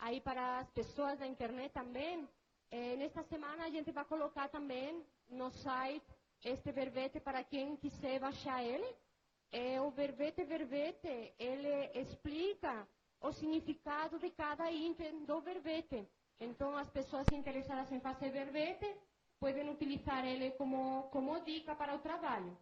aí para as pessoas da internet também, nesta semana a gente vai colocar também no site este verbete para quem quiser baixar ele. O verbete, ele explica o significado de cada item do verbete. Então, as pessoas interessadas em fazer verbete podem utilizar ele como dica para o trabalho.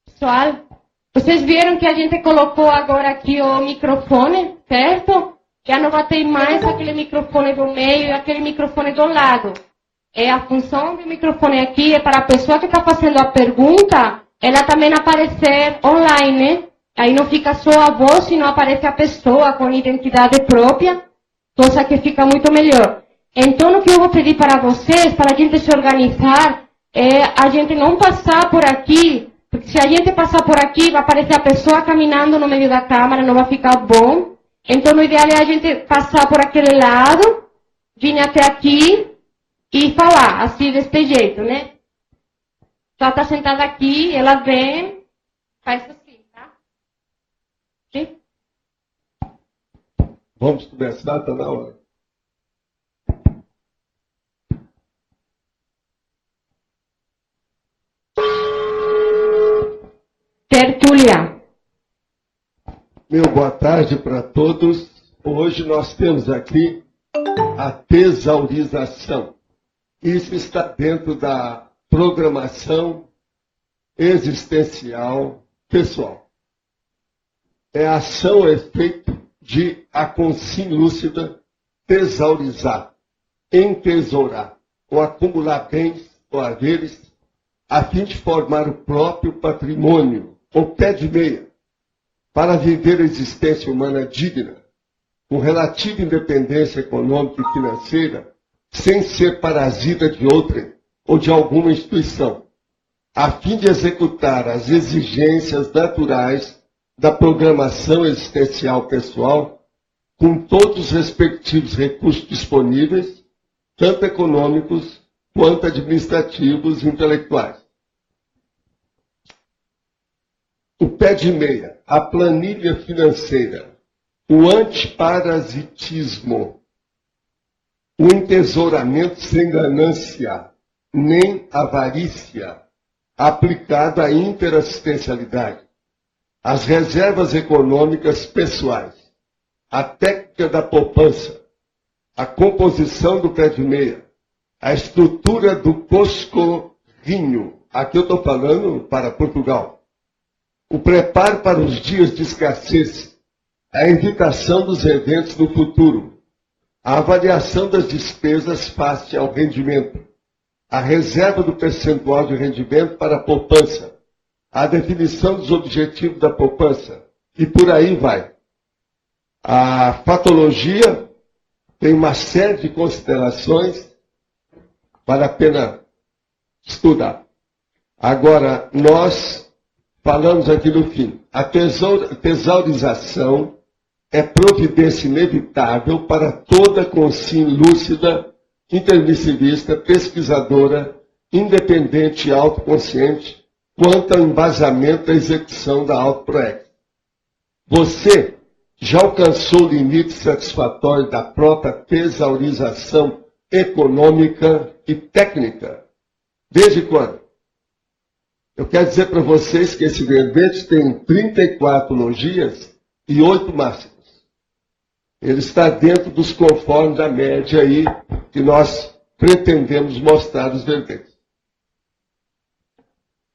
Pessoal, vocês viram que a gente colocou agora aqui o microfone, certo? Já não vai ter mais aquele microfone do meio e aquele microfone do lado. A função do microfone aqui é para a pessoa que está fazendo a pergunta, ela também aparecer online. Aí não fica só a voz, senão aparece a pessoa com identidade própria, coisa que fica muito melhor. Então, o que eu vou pedir para vocês, para a gente se organizar, é a gente não passar por aqui. Porque se a gente passar por aqui, vai aparecer a pessoa caminhando no meio da câmera, não vai ficar bom. Então, o ideal é a gente passar por aquele lado, vir até aqui e falar, assim, desse jeito, né? Ela está sentada aqui, ela vem, faz assim, tá? Sim? Vamos começar, está na hora. Tertúlia. Meu boa tarde para todos. Hoje nós temos aqui a tesaurização. Isso está dentro da programação existencial pessoal. É a ação, efeito de a consciência lúcida tesaurizar, entesourar, ou acumular bens ou haveres, a fim de formar o próprio patrimônio, ou pé de meia, para viver a existência humana digna, com relativa independência econômica e financeira, sem ser parasita de outra ou de alguma instituição, a fim de executar as exigências naturais da programação existencial pessoal, com todos os respectivos recursos disponíveis, tanto econômicos quanto administrativos e intelectuais. O pé de meia, a planilha financeira, o antiparasitismo, o entesouramento sem ganância, nem avarícia, aplicado à interassistencialidade, as reservas econômicas pessoais, a técnica da poupança, a composição do pé de meia, a estrutura do coscorrinho, aqui eu estou falando para Portugal, o preparo para os dias de escassez, a evitação dos eventos no futuro, a avaliação das despesas face ao rendimento, a reserva do percentual de rendimento para a poupança, a definição dos objetivos da poupança, e por aí vai. A fatologia tem uma série de considerações, vale a pena estudar. Agora, nós falamos aqui no fim, a tesaurização é providência inevitável para toda consciência lúcida, intermissivista, pesquisadora, independente e autoconsciente, quanto ao embasamento da execução da autoproex. Você já alcançou o limite satisfatório da própria tesaurização econômica e técnica? Desde quando? Eu quero dizer para vocês que esse verbete tem 34 logias e 8 máximas. Ele está dentro dos conformes da média aí que nós pretendemos mostrar nos verbetes.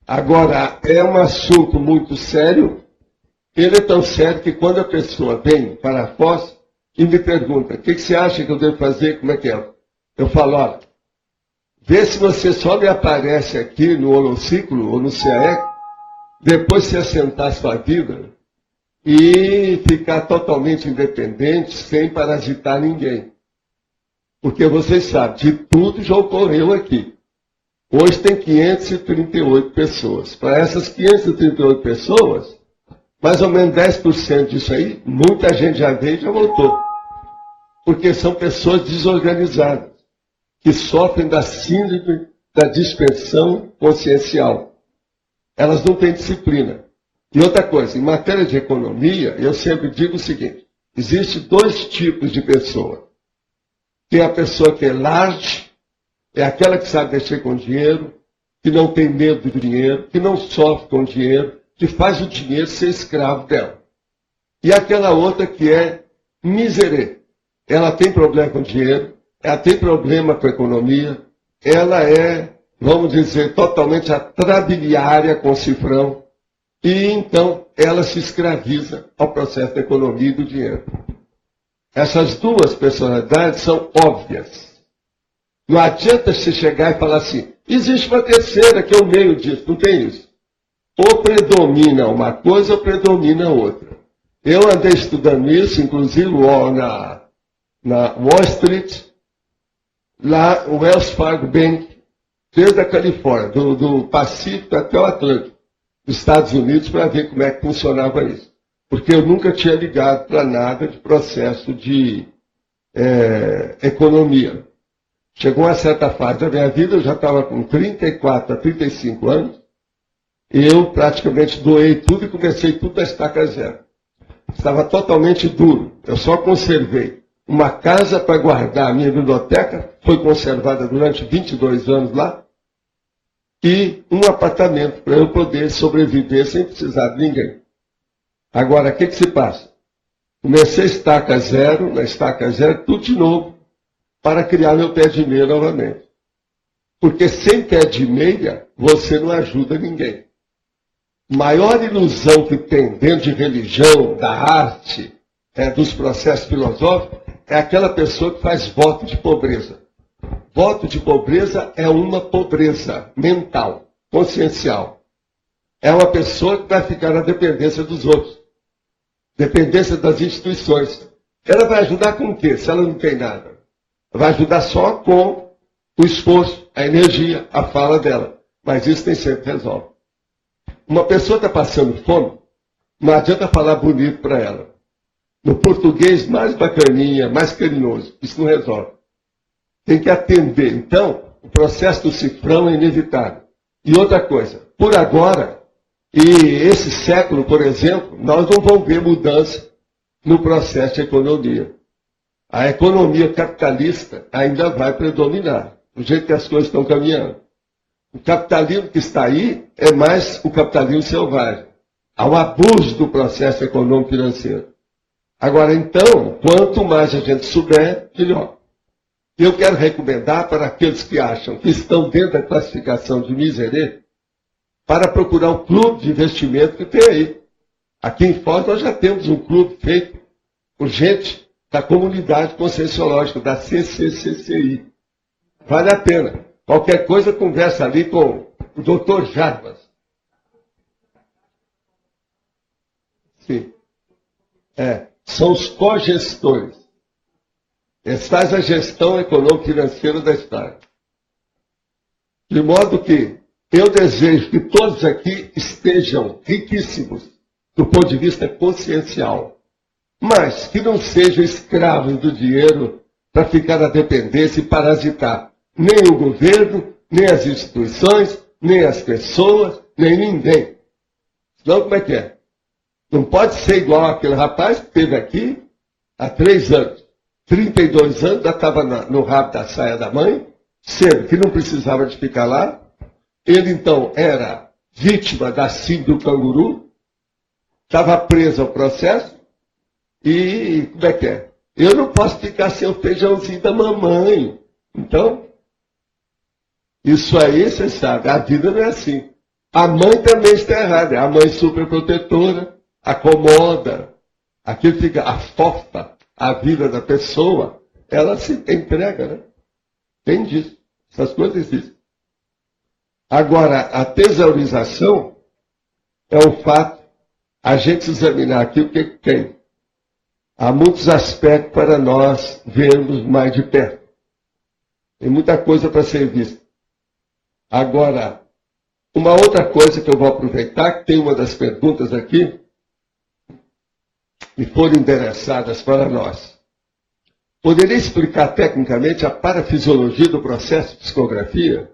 Agora, é um assunto muito sério. Ele é tão sério que quando a pessoa vem para a Foz e me pergunta, o que você acha que eu devo fazer, como é que é? Eu falo, olha, vê se você só me aparece aqui no holociclo ou no CAEC, depois você assentar sua vida e ficar totalmente independente, sem parasitar ninguém. Porque vocês sabem, de tudo já ocorreu aqui. Hoje tem 538 pessoas. Para essas 538 pessoas, mais ou menos 10% disso aí, muita gente já veio e já voltou. Porque são pessoas desorganizadas, que sofrem da síndrome da dispersão consciencial. Elas não têm disciplina. E outra coisa, em matéria de economia, eu sempre digo o seguinte, existem 2 tipos de pessoa. Tem a pessoa que é large, é aquela que sabe mexer com dinheiro, que não tem medo do dinheiro, que não sofre com dinheiro, que faz o dinheiro ser escravo dela. E aquela outra que é miserê. Ela tem problema com dinheiro, ela tem problema com a economia, ela é, vamos dizer, totalmente atrabiliária com o cifrão, e então ela se escraviza ao processo da economia e do dinheiro. Essas 2 personalidades são óbvias. Não adianta você chegar e falar assim, existe uma terceira que é o meio disso, não tem isso. Ou predomina uma coisa ou predomina outra. Eu andei estudando isso, inclusive na Wall Street, lá o Wells Fargo Bank, desde a Califórnia, do Pacífico até o Atlântico, dos Estados Unidos, para ver como é que funcionava isso. Porque eu nunca tinha ligado para nada de processo de economia. Chegou uma certa fase da minha vida, eu já estava com 34 a 35 anos, e eu praticamente doei tudo e comecei tudo da estaca zero. Estava totalmente duro. Eu só conservei uma casa para guardar a minha biblioteca, foi conservada durante 22 anos lá, e um apartamento para eu poder sobreviver sem precisar de ninguém. Agora, o que se passa? Comecei estaca zero, na estaca zero, tudo de novo, para criar meu pé de meia novamente. Porque sem pé de meia, você não ajuda ninguém. Maior ilusão que tem dentro de religião, da arte, dos processos filosóficos, é aquela pessoa que faz voto de pobreza. Voto de pobreza é uma pobreza mental, consciencial. É uma pessoa que vai ficar na dependência dos outros. Dependência das instituições. Ela vai ajudar com o quê? Se ela não tem nada. Vai ajudar só com o esforço, a energia, a fala dela. Mas isso nem sempre resolve. Uma pessoa está passando fome, não adianta falar bonito para ela. No português mais bacaninha, mais carinhoso. Isso não resolve. Tem que atender. Então, o processo do cifrão é inevitável. E outra coisa, por agora, e esse século, por exemplo, nós não vamos ver mudança no processo de economia. A economia capitalista ainda vai predominar, do jeito que as coisas estão caminhando. O capitalismo que está aí é mais o capitalismo selvagem. Há um abuso do processo econômico financeiro. Agora, então, quanto mais a gente souber, melhor. Eu quero recomendar para aqueles que acham que estão dentro da classificação de miserê, para procurar um clube de investimento que tem aí. Aqui em Foz nós já temos um clube feito por gente da comunidade conscienciológica, da CCCCI. Vale a pena. Qualquer coisa, conversa ali com o Dr. Jarbas. Sim. São os cogestores. Esta é a gestão econômico-financeira da Estado. De modo que Eu desejo que todos aqui estejam riquíssimos do ponto de vista consciencial, mas que não sejam escravos do dinheiro para ficar na dependência e parasitar nem o governo, nem as instituições, nem as pessoas, nem ninguém. Senão, como é que é? Não pode ser igual aquele rapaz que esteve aqui há 3 anos. 32 anos, já estava no rabo da saia da mãe, sendo que não precisava de ficar lá. Ele, então, era vítima da síndrome do canguru, estava preso ao processo, e como é que é? Eu não posso ficar sem o feijãozinho da mamãe. Então, isso aí, você sabe, a vida não é assim. A mãe também está errada, a mãe superprotetora, acomoda, aquilo fica, afofa a vida da pessoa, ela se entrega, né? Tem disso, essas coisas existem. Agora, a tesaurização é o fato, a gente examinar aqui o que tem. Há muitos aspectos para nós vermos mais de perto. Tem muita coisa para ser vista. Agora, uma outra coisa que eu vou aproveitar, que tem uma das perguntas aqui, e foram endereçadas para nós. Poderia explicar tecnicamente a parafisiologia do processo de psicografia?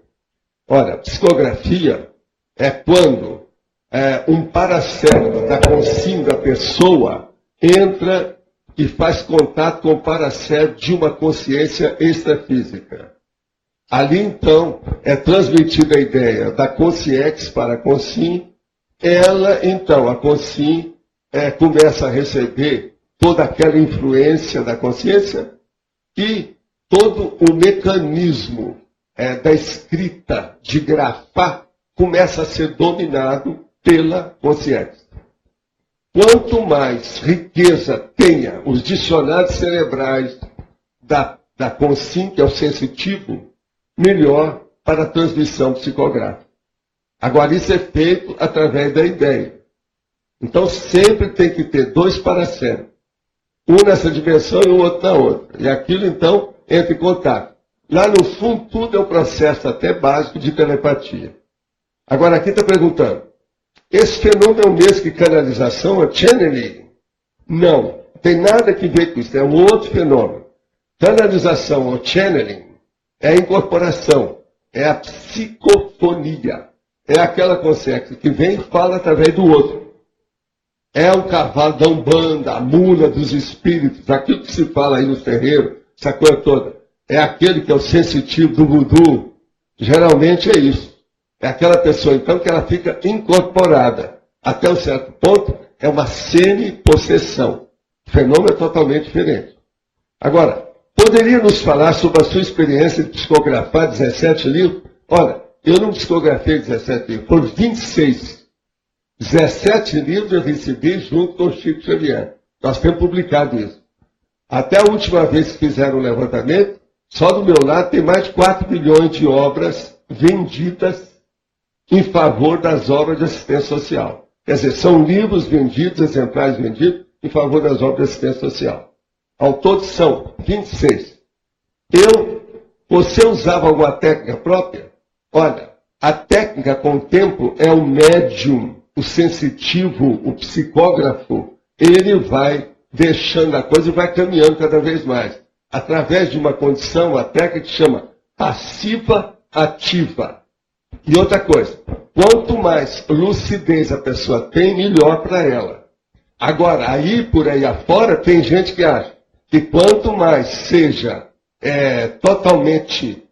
Ora, psicografia é quando um paracérebro da consciência da pessoa entra e faz contato com o paracérebro de uma consciência extrafísica. Ali, então, é transmitida a ideia da consciência para a consciência. Ela, então, a consciência, começa a receber toda aquela influência da consciência e todo o mecanismo da escrita, de grafar, começa a ser dominado pela consciência. Quanto mais riqueza tenha os dicionários cerebrais da consciência, que é o sensitivo, melhor para a transmissão psicográfica. Agora, isso é feito através da ideia. Então, sempre tem que ter 2 paracérebros. Um nessa dimensão e o outro na outra. E aquilo, então, entra em contato. Lá no fundo, tudo é um processo até básico de telepatia. Agora, aqui está perguntando, esse fenômeno é o mesmo que canalização ou channeling? Não, tem nada que ver com isso, é um outro fenômeno. Canalização ou channeling é a incorporação, é a psicofonia. É aquela consciência que vem e fala através do outro. É o cavalo da Umbanda, a mula dos espíritos, aquilo que se fala aí no terreiro, essa coisa toda. É aquele que é o sensitivo do voodoo. Geralmente é isso. É aquela pessoa, então, que ela fica incorporada. Até um certo ponto, é uma semi-possessão. O fenômeno é totalmente diferente. Agora, poderia nos falar sobre a sua experiência de psicografar 17 livros? Olha, eu não psicografei 17 livros, foram 26. 17 livros eu recebi junto com o Chico Xavier. Nós temos publicado isso. Até a última vez que fizeram o levantamento, só do meu lado tem mais de 4 milhões de obras vendidas em favor das obras de assistência social. Quer dizer, são livros vendidos, exemplares vendidos, em favor das obras de assistência social. Ao todo são 26. Você usava alguma técnica própria? Olha, a técnica com o tempo é o médium, o sensitivo, o psicógrafo. Ele vai deixando a coisa e vai caminhando cada vez mais. Através de uma condição, a técnica que chama passiva-ativa. E outra coisa, quanto mais lucidez a pessoa tem, melhor para ela. Agora, por aí afora, tem gente que acha que quanto mais seja totalmente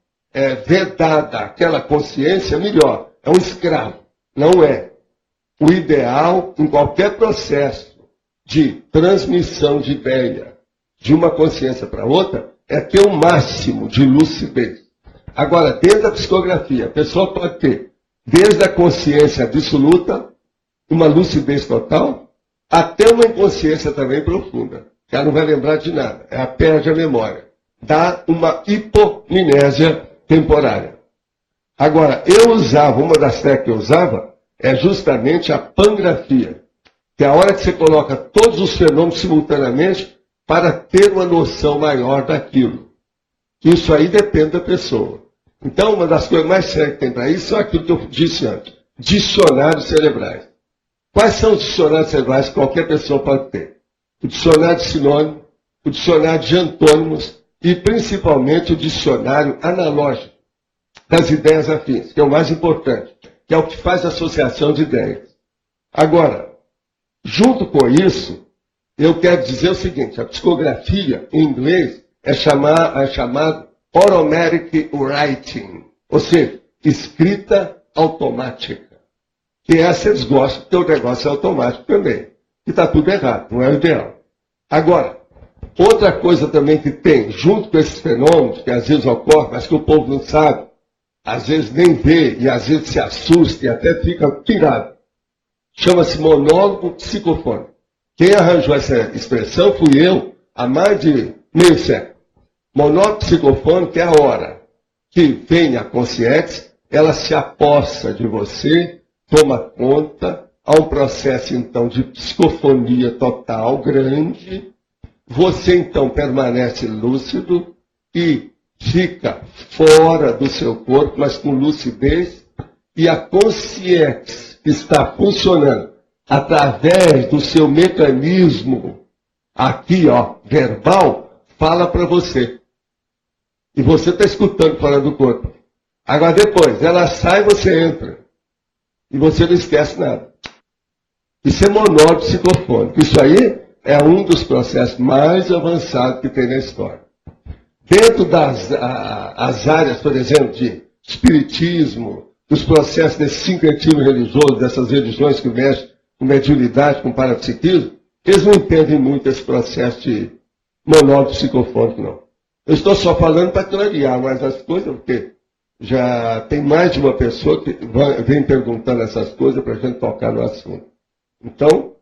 vedada aquela consciência, melhor. É um escravo. Não é. O ideal, em qualquer processo de transmissão de ideia de uma consciência para outra, é ter o máximo de lucidez. Agora, dentro da psicografia, a pessoa pode ter, desde a consciência absoluta, uma lucidez total, até uma inconsciência também profunda. Ela não vai lembrar de nada, ela perde a memória. Dá uma hipomnésia temporária. Agora, uma das técnicas que eu usava, é justamente a pangrafia, que é a hora que você coloca todos os fenômenos simultaneamente para ter uma noção maior daquilo. Isso aí depende da pessoa. Então, uma das coisas mais sérias que tem para isso é aquilo que eu disse antes. Dicionários cerebrais. Quais são os dicionários cerebrais que qualquer pessoa pode ter? O dicionário de sinônimo, o dicionário de antônimos e, principalmente, o dicionário analógico das ideias afins, que é o mais importante, que é o que faz associação de ideias. Agora, junto com isso, eu quero dizer o seguinte, a psicografia, em inglês, é chamado automatic writing, ou seja, escrita automática. Que essa eles gostam, porque o negócio é automático também. E está tudo errado, não é o ideal. Agora, outra coisa também que tem, junto com esses fenômenos, que às vezes ocorrem, mas que o povo não sabe, às vezes nem vê, e às vezes se assusta e até fica pirado. Chama-se monólogo psicofônico. Quem arranjou essa expressão fui eu, há mais de meio século. Monólogo psicofônico é a hora que vem a consciência, ela se apossa de você, toma conta, há um processo então de psicofonia total, grande, você então permanece lúcido e fica fora do seu corpo, mas com lucidez, e a consciência que está funcionando através do seu mecanismo aqui, ó, verbal, fala para você. E você está escutando fora do corpo. Agora depois, ela sai e você entra. E você não esquece nada. Isso é monólogo psicofônico. Isso aí é um dos processos mais avançados que tem na história. Dentro das as áreas, por exemplo, de espiritismo, dos processos desse sincretismo religioso, dessas religiões que mexem com mediunidade, com parapsiquismo, eles não entendem muito esse processo de monólogo psicofônico, não. Eu estou só falando para clarear mais as coisas, porque já tem mais de uma pessoa que vem perguntando essas coisas para a gente tocar no assunto. Então,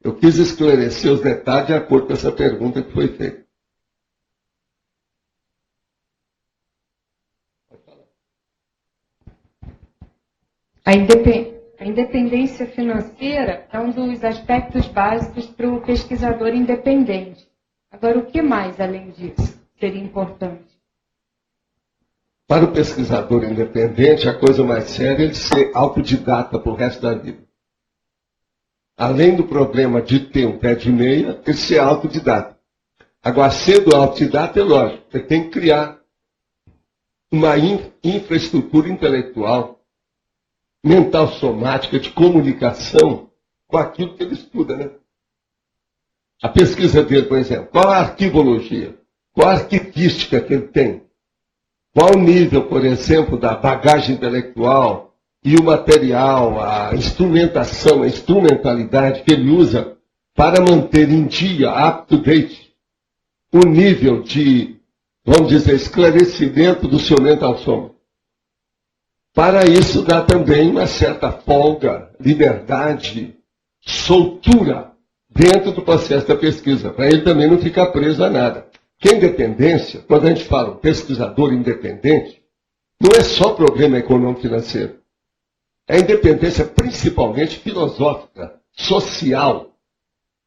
eu quis esclarecer os detalhes de acordo com essa pergunta que foi feita. A independência financeira é um dos aspectos básicos para o pesquisador independente. Agora, o que mais, além disso, seria importante? Para o pesquisador independente, a coisa mais séria é ele ser autodidata para o resto da vida. Além do problema de ter um pé de meia, ele ser autodidata. Agora, sendo autodidata, é lógico, ele tem que criar uma infraestrutura intelectual, mental somática, de comunicação com aquilo que ele estuda, né? A pesquisa dele, por exemplo, qual a arquivologia? Qual a arquivística que ele tem? Qual o nível, por exemplo, da bagagem intelectual e o material, a instrumentação, a instrumentalidade que ele usa para manter em dia, up to date, o nível de, vamos dizer, esclarecimento do seu mental soma. Para isso dá também uma certa folga, liberdade, soltura dentro do processo da pesquisa, para ele também não ficar preso a nada. Que a independência, quando a gente fala um pesquisador independente, não é só problema econômico-financeiro. É independência principalmente filosófica, social.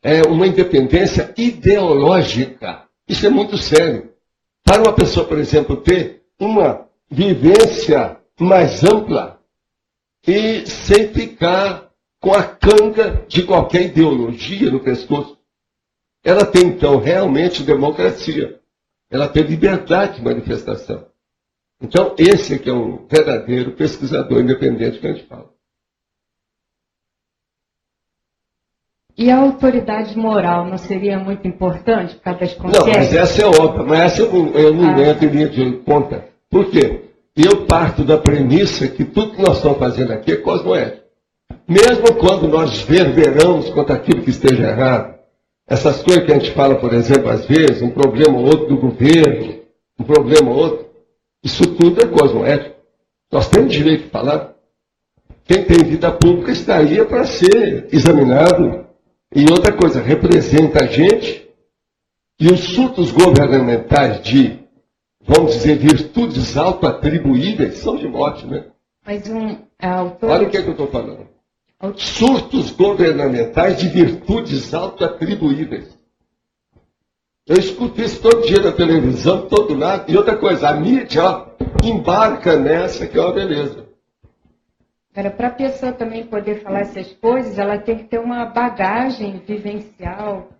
É uma independência ideológica. Isso é muito sério. Para uma pessoa, por exemplo, ter uma vivência mais ampla e sem ficar com a canga de qualquer ideologia no pescoço. Ela tem, então, realmente democracia. Ela tem liberdade de manifestação. Então, esse é que é um verdadeiro pesquisador independente que a gente fala. E a autoridade moral não seria muito importante por causa das consciências? Não, mas essa é óbvia. Mas essa eu não entro em linha de conta. Por quê? Eu parto da premissa que tudo que nós estamos fazendo aqui é cosmoético. Mesmo quando nós verberamos contra aquilo que esteja errado, essas coisas que a gente fala, por exemplo, às vezes, um problema ou outro do governo, um problema ou outro, isso tudo é cosmoético. Nós temos direito de falar. Quem tem vida pública estaria para ser examinado. E outra coisa, representa a gente. E os surtos governamentais de, vamos dizer, virtudes autoatribuíveis são de morte, né? Mas olha o que eu estou falando. Surtos governamentais de virtudes autoatribuíveis. Eu escuto isso todo dia na televisão, todo lado. E outra coisa, a mídia, ó, embarca nessa que é uma beleza. Para a pessoa também poder falar essas coisas, ela tem que ter uma bagagem vivencial,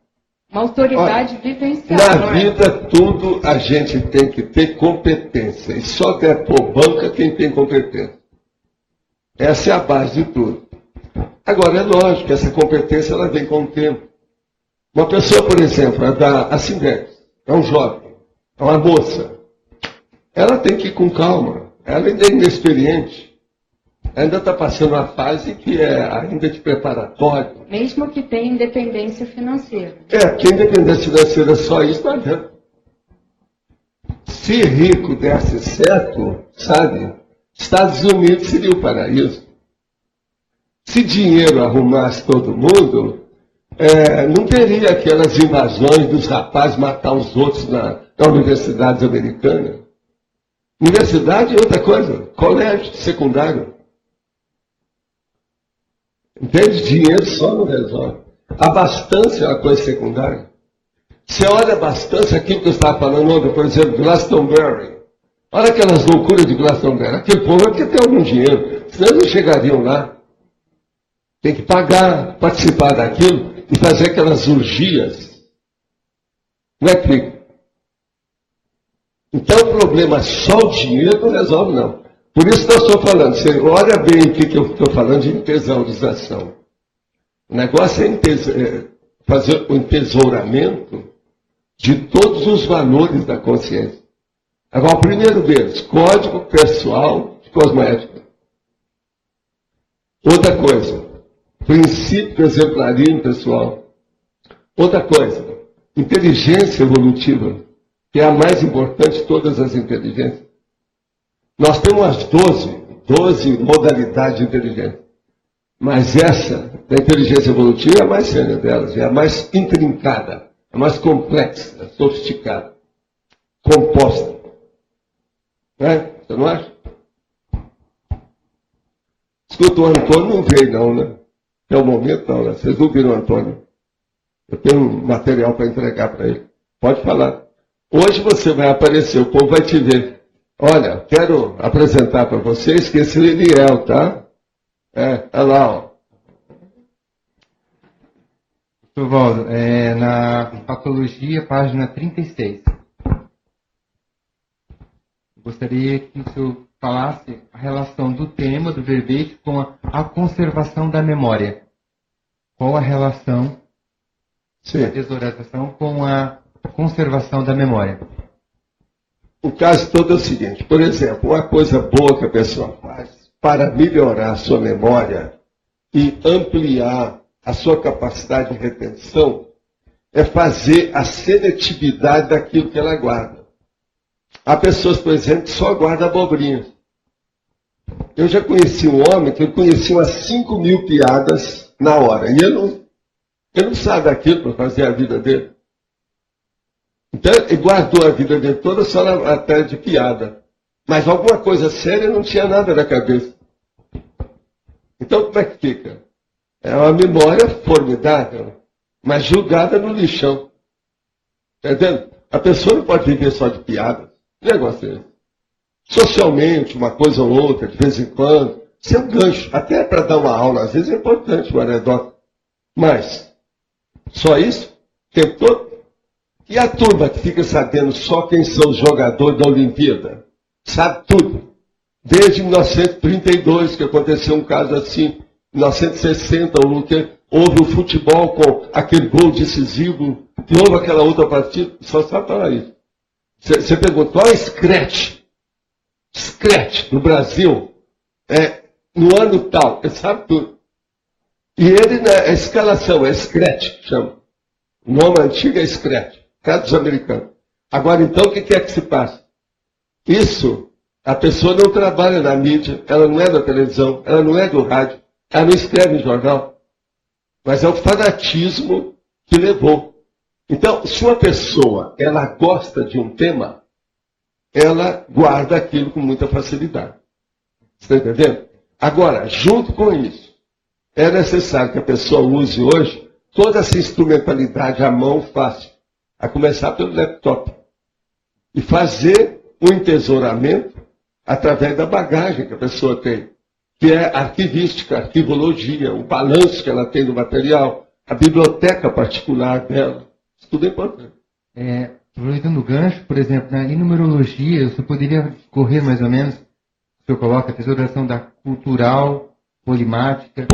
uma autoridade vivencial. Na vida, tudo a gente tem que ter competência. E só der por banca quem tem competência. Essa é a base de tudo. Agora, é lógico que essa competência ela vem com o tempo. Uma pessoa, por exemplo, assim é um jovem, é uma moça. Ela tem que ir com calma. Ela ainda é inexperiente. Ainda está passando uma fase que é ainda de preparatório. Mesmo que tenha independência financeira. Que independência financeira só isso não adianta. Se rico desse certo, sabe, Estados Unidos seria o paraíso. Se dinheiro arrumasse todo mundo, não teria aquelas invasões dos rapazes matar os outros na universidade americana. Universidade é outra coisa, colégio secundário. Entende? Dinheiro só não resolve. A abastança é uma coisa secundária. Você olha a abastança, aquilo que eu estava falando ontem, por exemplo, Glastonbury. Olha aquelas loucuras de Glastonbury. Aquele povo é porque tem algum dinheiro, senão eles não chegariam lá. Tem que pagar, participar daquilo e fazer aquelas orgias. Não é que... Então o problema só o dinheiro não resolve, não. Por isso que eu estou falando, você olha bem o que eu estou falando de entesourização. O negócio é fazer o entesouramento de todos os valores da consciência. Agora, o primeiro deles, código pessoal de cosmoética. Outra coisa, princípio de exemplarismo pessoal. Outra coisa, inteligência evolutiva, que é a mais importante de todas as inteligências. Nós temos as 12 modalidades de inteligência. Mas essa, da inteligência evolutiva, é a mais séria delas, é a mais intrincada, a mais complexa, sofisticada, composta. Não é? Você não acha? Escuta, o Antônio não veio não, né? Até o momento não, né? Vocês não viram o Antônio. Eu tenho um material para entregar para ele. Pode falar. Hoje você vai aparecer, o povo vai te ver. Olha, quero apresentar para vocês que esse é o Eliel, tá? Olha lá, ó. Doutor Valdo, na patologia, página 36. Gostaria que o senhor falasse a relação do tema, do verbete, com a conservação da memória. Qual a relação da tesourização com a conservação da memória? O caso todo é o seguinte, por exemplo, uma coisa boa que a pessoa faz para melhorar a sua memória e ampliar a sua capacidade de retenção é fazer a seletividade daquilo que ela guarda. Há pessoas, por exemplo, que só guardam abobrinhas. Eu já conheci um homem que eu conheci umas 5.000 piadas na hora. E ele não sabe daquilo para fazer a vida dele. Então, ele guardou a vida dele toda só na matéria de piada. Mas alguma coisa séria não tinha nada na cabeça. Então, como é que fica? É uma memória formidável, mas julgada no lixão. Entendendo? A pessoa não pode viver só de piada. Que negócio é esse? Socialmente, uma coisa ou outra, de vez em quando. Isso é um gancho. Até para dar uma aula, às vezes é importante uma anedota. Mas, só isso? O tempo todo? E a turma que fica sabendo só quem são os jogadores da Olimpíada? Sabe tudo. Desde 1932, que aconteceu um caso assim. 1960, houve o futebol com aquele gol decisivo, e houve aquela outra partida, só sabe falar isso. Você perguntou, olha Scratch no Brasil, no ano tal, ele sabe tudo. E ele, a escalação, é Scratch, chama. O nome antigo é Scratch, caso dos americanos. Agora, então, o que é que se passa? Isso, a pessoa não trabalha na mídia, ela não é da televisão, ela não é do rádio, ela não escreve em jornal, mas é o fanatismo que levou. Então, se uma pessoa ela gosta de um tema, ela guarda aquilo com muita facilidade. Você está entendendo? Agora, junto com isso, é necessário que a pessoa use hoje toda essa instrumentalidade à mão fácil. a começar pelo laptop. E fazer o entesouramento através da bagagem que a pessoa tem, que é arquivística, arquivologia, o balanço que ela tem do material, a biblioteca particular dela. Isso tudo é importante. Aproveitando o gancho, por exemplo, em numerologia, você poderia correr mais ou menos, o senhor coloca a tesouração da cultural, polimática,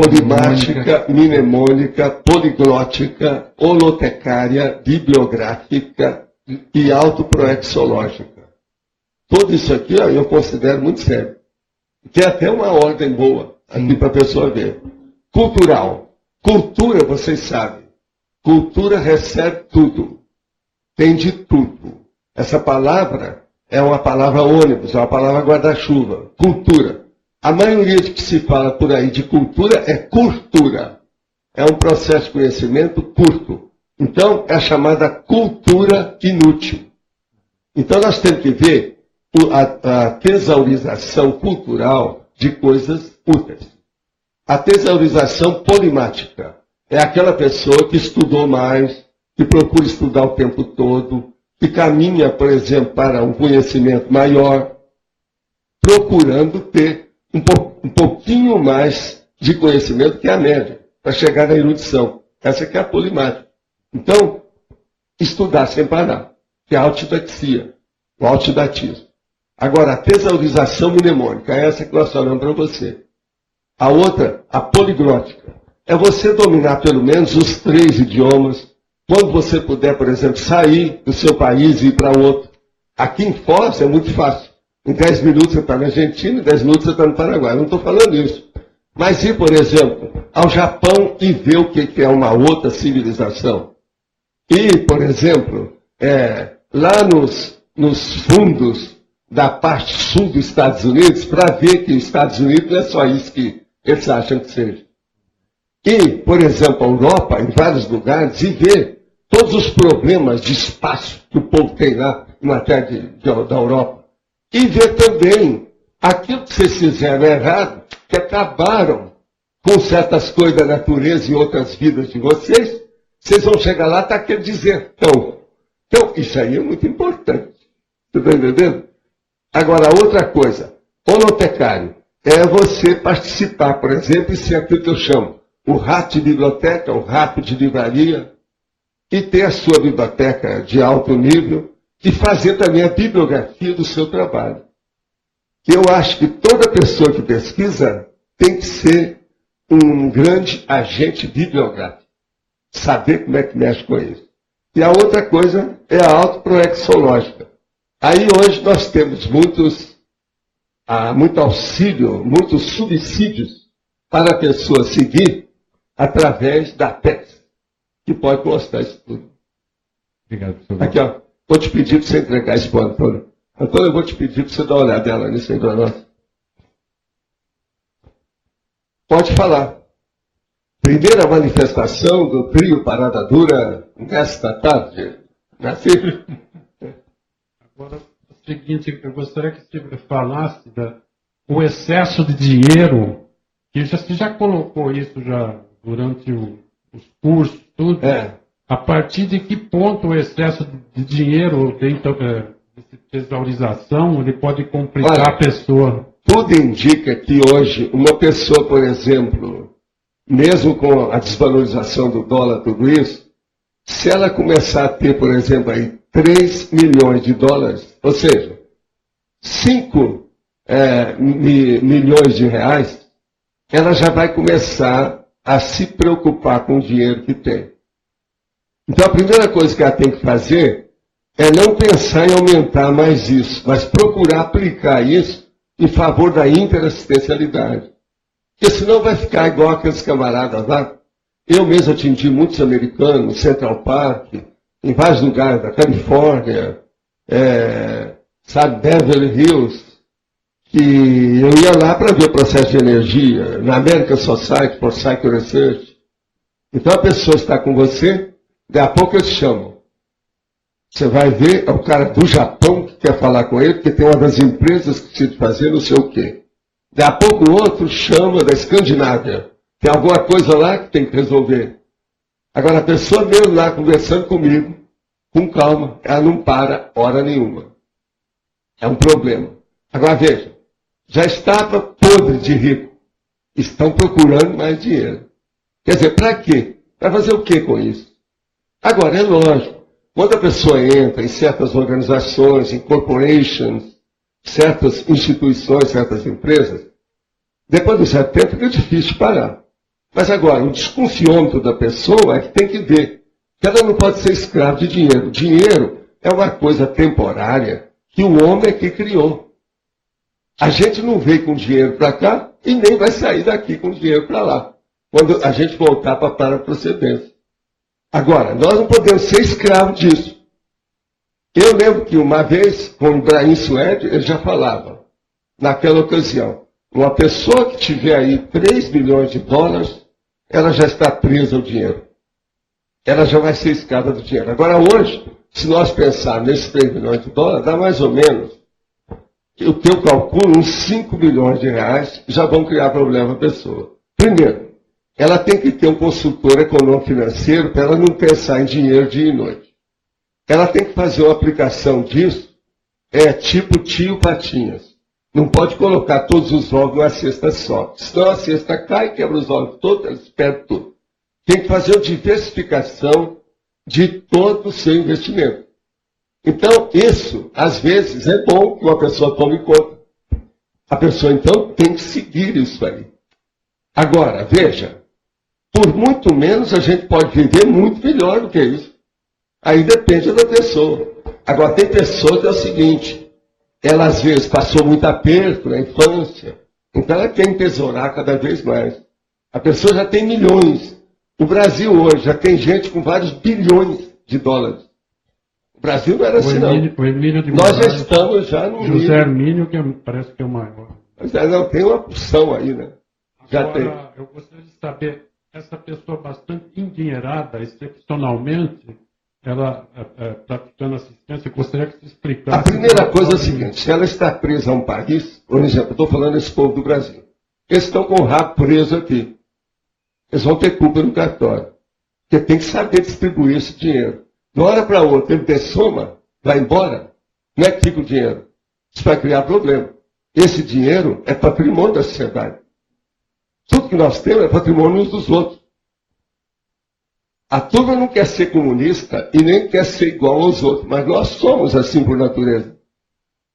mnemônica, poliglótica, holotecária, bibliográfica e autoproexológica. Tudo isso aqui eu considero muito sério. Tem até uma ordem boa aqui para a pessoa ver. Cultural. Cultura, vocês sabem. Cultura recebe tudo. Tem de tudo. Essa palavra é uma palavra ônibus, é uma palavra guarda-chuva. Cultura. A maioria de que se fala por aí de cultura é cultura. É um processo de conhecimento curto. Então, é a chamada cultura inútil. Então, nós temos que ver a tesaurização cultural de coisas úteis. A tesaurização polimática é aquela pessoa que estudou mais, que procura estudar o tempo todo, que caminha, por exemplo, para um conhecimento maior, procurando ter um pouquinho mais de conhecimento que a média, para chegar na erudição. Essa que é a polimática. Então, estudar sem parar, que é a autodidaxia, o autodidatismo. Agora, a tesaurização mnemônica, é essa que nós falamos para você. A outra, a poliglótica, é você dominar pelo menos os 3 idiomas, quando você puder, por exemplo, sair do seu país e ir para outro. Aqui em Foz é muito fácil. Em 10 minutos você está na Argentina, em 10 minutos você está no Paraguai. Eu não estou falando isso. Mas ir, por exemplo, ao Japão e ver o que é uma outra civilização. Ir, por exemplo, lá nos fundos da parte sul dos Estados Unidos, para ver que os Estados Unidos não é só isso que eles acham que seja. E, por exemplo, a Europa, em vários lugares, e ver todos os problemas de espaço que o povo tem lá, em matéria da Europa. E ver também aquilo que vocês fizeram errado, que acabaram com certas coisas da natureza e outras vidas de vocês, vocês vão chegar lá, está aquele desertão. Então, isso aí é muito importante. Você está entendendo? Agora, outra coisa, holotecário, é você participar, por exemplo, e ser aquilo que eu chamo o rato de biblioteca, o rato de livraria, e ter a sua biblioteca de alto nível, e fazer também a bibliografia do seu trabalho. Eu acho que toda pessoa que pesquisa tem que ser um grande agente bibliográfico. Saber como é que mexe com isso. E a outra coisa é a autoproexológica. Aí hoje nós temos muito auxílio, muitos subsídios para a pessoa seguir através da PES, que pode mostrar isso tudo. Obrigado, professor. Aqui, ó, vou te pedir para você entregar isso para o Antônio. Antônio, eu vou te pedir para você dar uma olhada nisso aí para nós. Pode falar. Primeira manifestação do trio Parada Dura nesta tarde. Nasci. Agora, o seguinte, eu gostaria que você falasse o excesso de dinheiro, que você já colocou isso já durante os cursos, tudo. A partir de que ponto o excesso de dinheiro dentro de tesaurização, ele pode complicar a pessoa? Tudo indica que hoje uma pessoa, por exemplo, mesmo com a desvalorização do dólar, tudo isso, se ela começar a ter, por exemplo, aí 3 milhões de dólares, ou seja, 5 milhões de reais, ela já vai começar a se preocupar com o dinheiro que tem. Então a primeira coisa que ela tem que fazer é não pensar em aumentar mais isso, mas procurar aplicar isso em favor da interassistencialidade. Porque senão vai ficar igual aqueles camaradas lá. Eu mesmo atendi muitos americanos, Central Park, em vários lugares da Califórnia, Beverly Hills, que eu ia lá para ver o processo de energia, na American Society for Psychic Research. Então a pessoa está com você, daqui a pouco eles chamam. Você vai ver, é o cara do Japão que quer falar com ele, porque tem uma das empresas que precisa fazer não sei o quê. Daqui a pouco o outro chama da Escandinávia. Tem alguma coisa lá que tem que resolver. Agora a pessoa mesmo lá conversando comigo, com calma. Ela não para hora nenhuma. É um problema. Agora veja, já estava podre de rico. Estão procurando mais dinheiro. Quer dizer, para quê? Para fazer o quê com isso? Agora, é lógico, quando a pessoa entra em certas organizações, em corporations, certas instituições, certas empresas, depois do certo tempo fica difícil parar. Mas agora, o desconfiômetro da pessoa é que tem que ver que ela não pode ser escrava de dinheiro. Dinheiro é uma coisa temporária que o homem é que criou. A gente não veio com dinheiro para cá e nem vai sair daqui com dinheiro para lá, quando a gente voltar para a procedência. Agora, nós não podemos ser escravos disso. Eu lembro que uma vez, com o Ibrahim Suede, ele já falava, naquela ocasião, uma pessoa que tiver aí 3 milhões de dólares, ela já está presa ao dinheiro. Ela já vai ser escrava do dinheiro. Agora, hoje, se nós pensarmos nesses 3 milhões de dólares, dá mais ou menos, o teu cálculo, uns 5 milhões de reais já vão criar problema à pessoa. Primeiro, ela tem que ter um consultor econômico financeiro para ela não pensar em dinheiro dia e noite. Ela tem que fazer uma aplicação disso, tipo tio Patinhas. Não pode colocar todos os ovos numa cesta só. Senão a cesta cai, quebra os ovos todos, eles perdem tudo. Tem que fazer uma diversificação de todo o seu investimento. Então, isso, às vezes, é bom que uma pessoa tome conta. A pessoa, então, tem que seguir isso aí. Agora, veja, por muito menos a gente pode viver muito melhor do que isso. Aí depende da pessoa. Agora, tem pessoa que é o seguinte, ela às vezes passou muito aperto na infância, então ela quer entesourar cada vez mais. A pessoa já tem milhões. O Brasil hoje já tem gente com vários bilhões de dólares. O Brasil não era assim, não. Nós já estamos já no José Hermínio, que parece que é o maior. Mas não, tem uma porção aí, né? Já Agora, tem. eu gostaria de saber, essa pessoa bastante endinheirada, excepcionalmente, ela praticando assistência, eu gostaria que você explicasse. A primeira coisa é a seguinte, se ela está presa a um país, por exemplo, eu estou falando desse povo do Brasil, eles estão com o rabo preso aqui. Eles vão ter culpa no cartório. Porque tem que saber distribuir esse dinheiro. De uma hora para outra, ele dessoma, vai embora, não é que fica o dinheiro. Isso vai criar problema. Esse dinheiro é patrimônio da sociedade. Tudo que nós temos é patrimônio uns dos outros. A turma não quer ser comunista e nem quer ser igual aos outros, mas nós somos assim por natureza.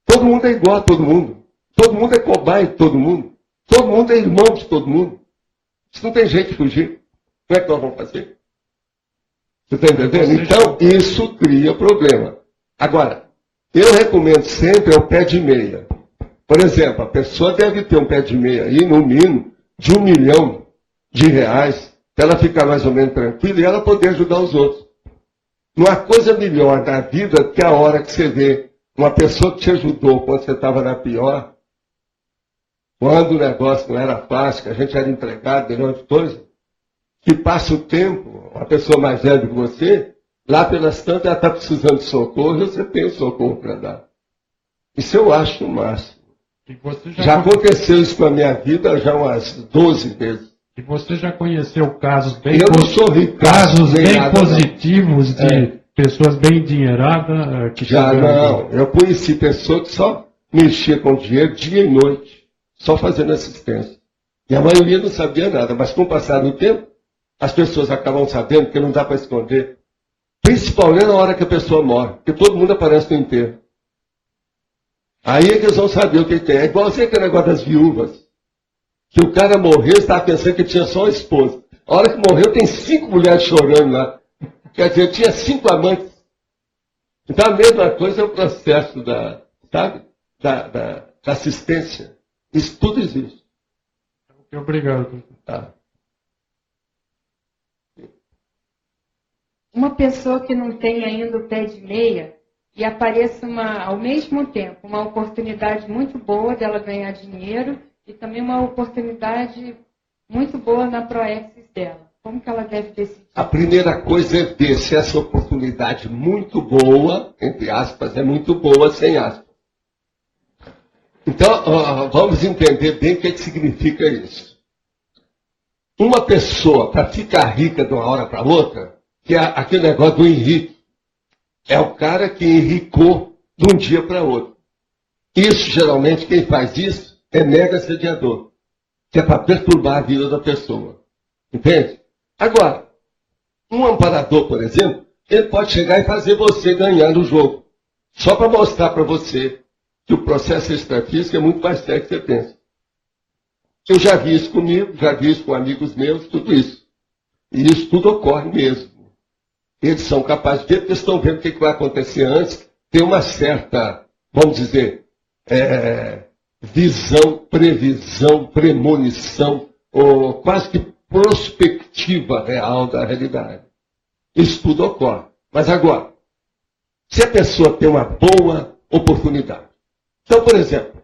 Todo mundo é igual a todo mundo. Todo mundo é cobaia de todo mundo. Todo mundo é irmão de todo mundo. Isso não tem jeito de fugir. Como é que nós vamos fazer? Você está entendendo? Então, isso cria problema. Agora, eu recomendo sempre o pé de meia. Por exemplo, a pessoa deve ter um pé de meia aí, no mínimo, de R$1 milhão, para ela ficar mais ou menos tranquila e ela poder ajudar os outros. Não há coisa melhor na vida que a hora que você vê uma pessoa que te ajudou quando você estava na pior, quando o negócio não era fácil, que a gente era empregado, melhor de coisa, que passa o tempo, uma pessoa mais velha que você, lá pelas tantas ela está precisando de socorro e você tem o socorro para dar. Isso eu acho o máximo. Já aconteceu isso com a minha vida já umas 12 vezes. E você já conheceu casos bem, positivos de pessoas bem endinheiradas? Já não. Eu conheci pessoas que só mexiam com dinheiro dia e noite, só fazendo assistência. E a maioria não sabia nada, mas com o passar do tempo, as pessoas acabam sabendo porque não dá para esconder. Principalmente na hora que a pessoa morre, porque todo mundo aparece no enterro. Aí é que eles vão saber o que tem. É igualzinho aquele negócio das viúvas. Que o cara morreu e estava pensando que tinha só uma esposa. A hora que morreu, tem 5 mulheres chorando lá. Quer dizer, tinha 5 amantes. Então a mesma coisa é o processo da assistência. Isso tudo existe. Obrigado. Tá. Uma pessoa que não tem ainda o pé de meia e apareça ao mesmo tempo uma oportunidade muito boa dela ganhar dinheiro e também uma oportunidade muito boa na Proexis dela. Como que ela deve decidir? A primeira coisa é ver se essa oportunidade muito boa, entre aspas, é muito boa sem aspas. Então, vamos entender bem o que significa isso. Uma pessoa, para ficar rica de uma hora para outra, que é aquele negócio do Henrique. É o cara que enricou de um dia para outro. Isso, geralmente, quem faz isso é mega assediador, que é para perturbar a vida da pessoa. Entende? Agora, um amparador, por exemplo, ele pode chegar e fazer você ganhar no jogo. Só para mostrar para você que o processo extrafísico é muito mais sério que você pensa. Eu já vi isso comigo, já vi isso com amigos meus, tudo isso. E isso tudo ocorre mesmo. Eles são capazes de ver, porque estão vendo o que vai acontecer antes. Tem uma certa, vamos dizer, visão, previsão, premonição, ou quase que prospectiva real da realidade. Isso tudo ocorre. Mas agora, se a pessoa tem uma boa oportunidade. Então, por exemplo,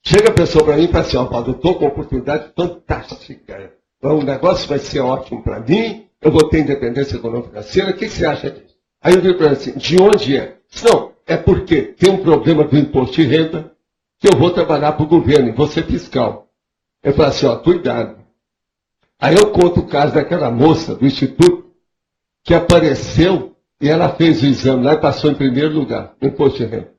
chega a pessoa para mim e fala assim, Paulo, eu estou com uma oportunidade fantástica. O negócio vai ser ótimo para mim, eu vou ter independência econômica financeira, o que você acha disso? Aí eu digo para ele assim, de onde é? Não, é porque tem um problema do imposto de renda que eu vou trabalhar para o governo e vou ser fiscal. Eu falo assim, cuidado. Aí eu conto o caso daquela moça do Instituto que apareceu e ela fez o exame lá e passou em primeiro lugar no imposto de renda.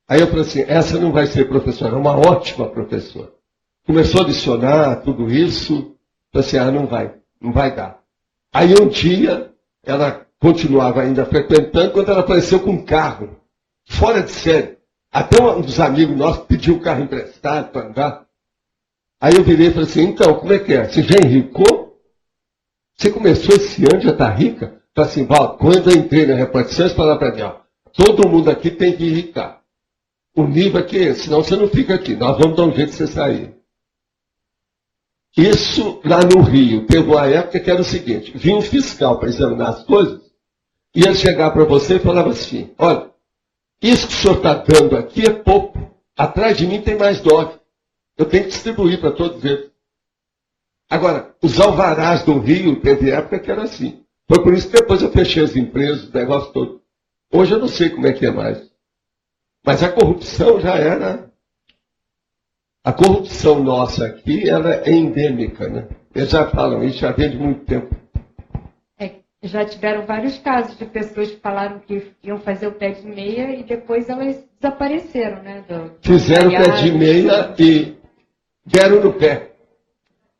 Aí eu falei assim, essa não vai ser professora, é uma ótima professora. Começou a adicionar tudo isso, falei assim, não vai dar. Aí um dia, ela continuava ainda frequentando, quando ela apareceu com um carro, fora de série. Até um dos amigos nossos pediu o carro emprestado para andar. Aí eu virei e falei assim, então, como é que é? Você já enricou? Você começou esse ano, já está rica? Falei assim, Val, quando eu entrei na repartição, eles falaram para mim, todo mundo aqui tem que enricar. O nível aqui é esse, senão você não fica aqui. Nós vamos dar um jeito de você sair. Isso lá no Rio, teve uma época que era o seguinte, vinha um fiscal para examinar as coisas, e ele chegava para você e falava assim, olha, isso que o senhor está dando aqui é pouco, atrás de mim tem mais 9. Eu tenho que distribuir para todos eles. Agora, os alvarás do Rio, teve época que era assim. Foi por isso que depois eu fechei as empresas, o negócio todo. Hoje eu não sei como é que é mais. Mas a corrupção já era... A corrupção nossa aqui, ela é endêmica, né? Eles já falam isso, já vem de muito tempo. Já tiveram vários casos de pessoas que falaram que iam fazer o pé de meia e depois elas desapareceram, né? Fizeram o pé de meia e deram no pé.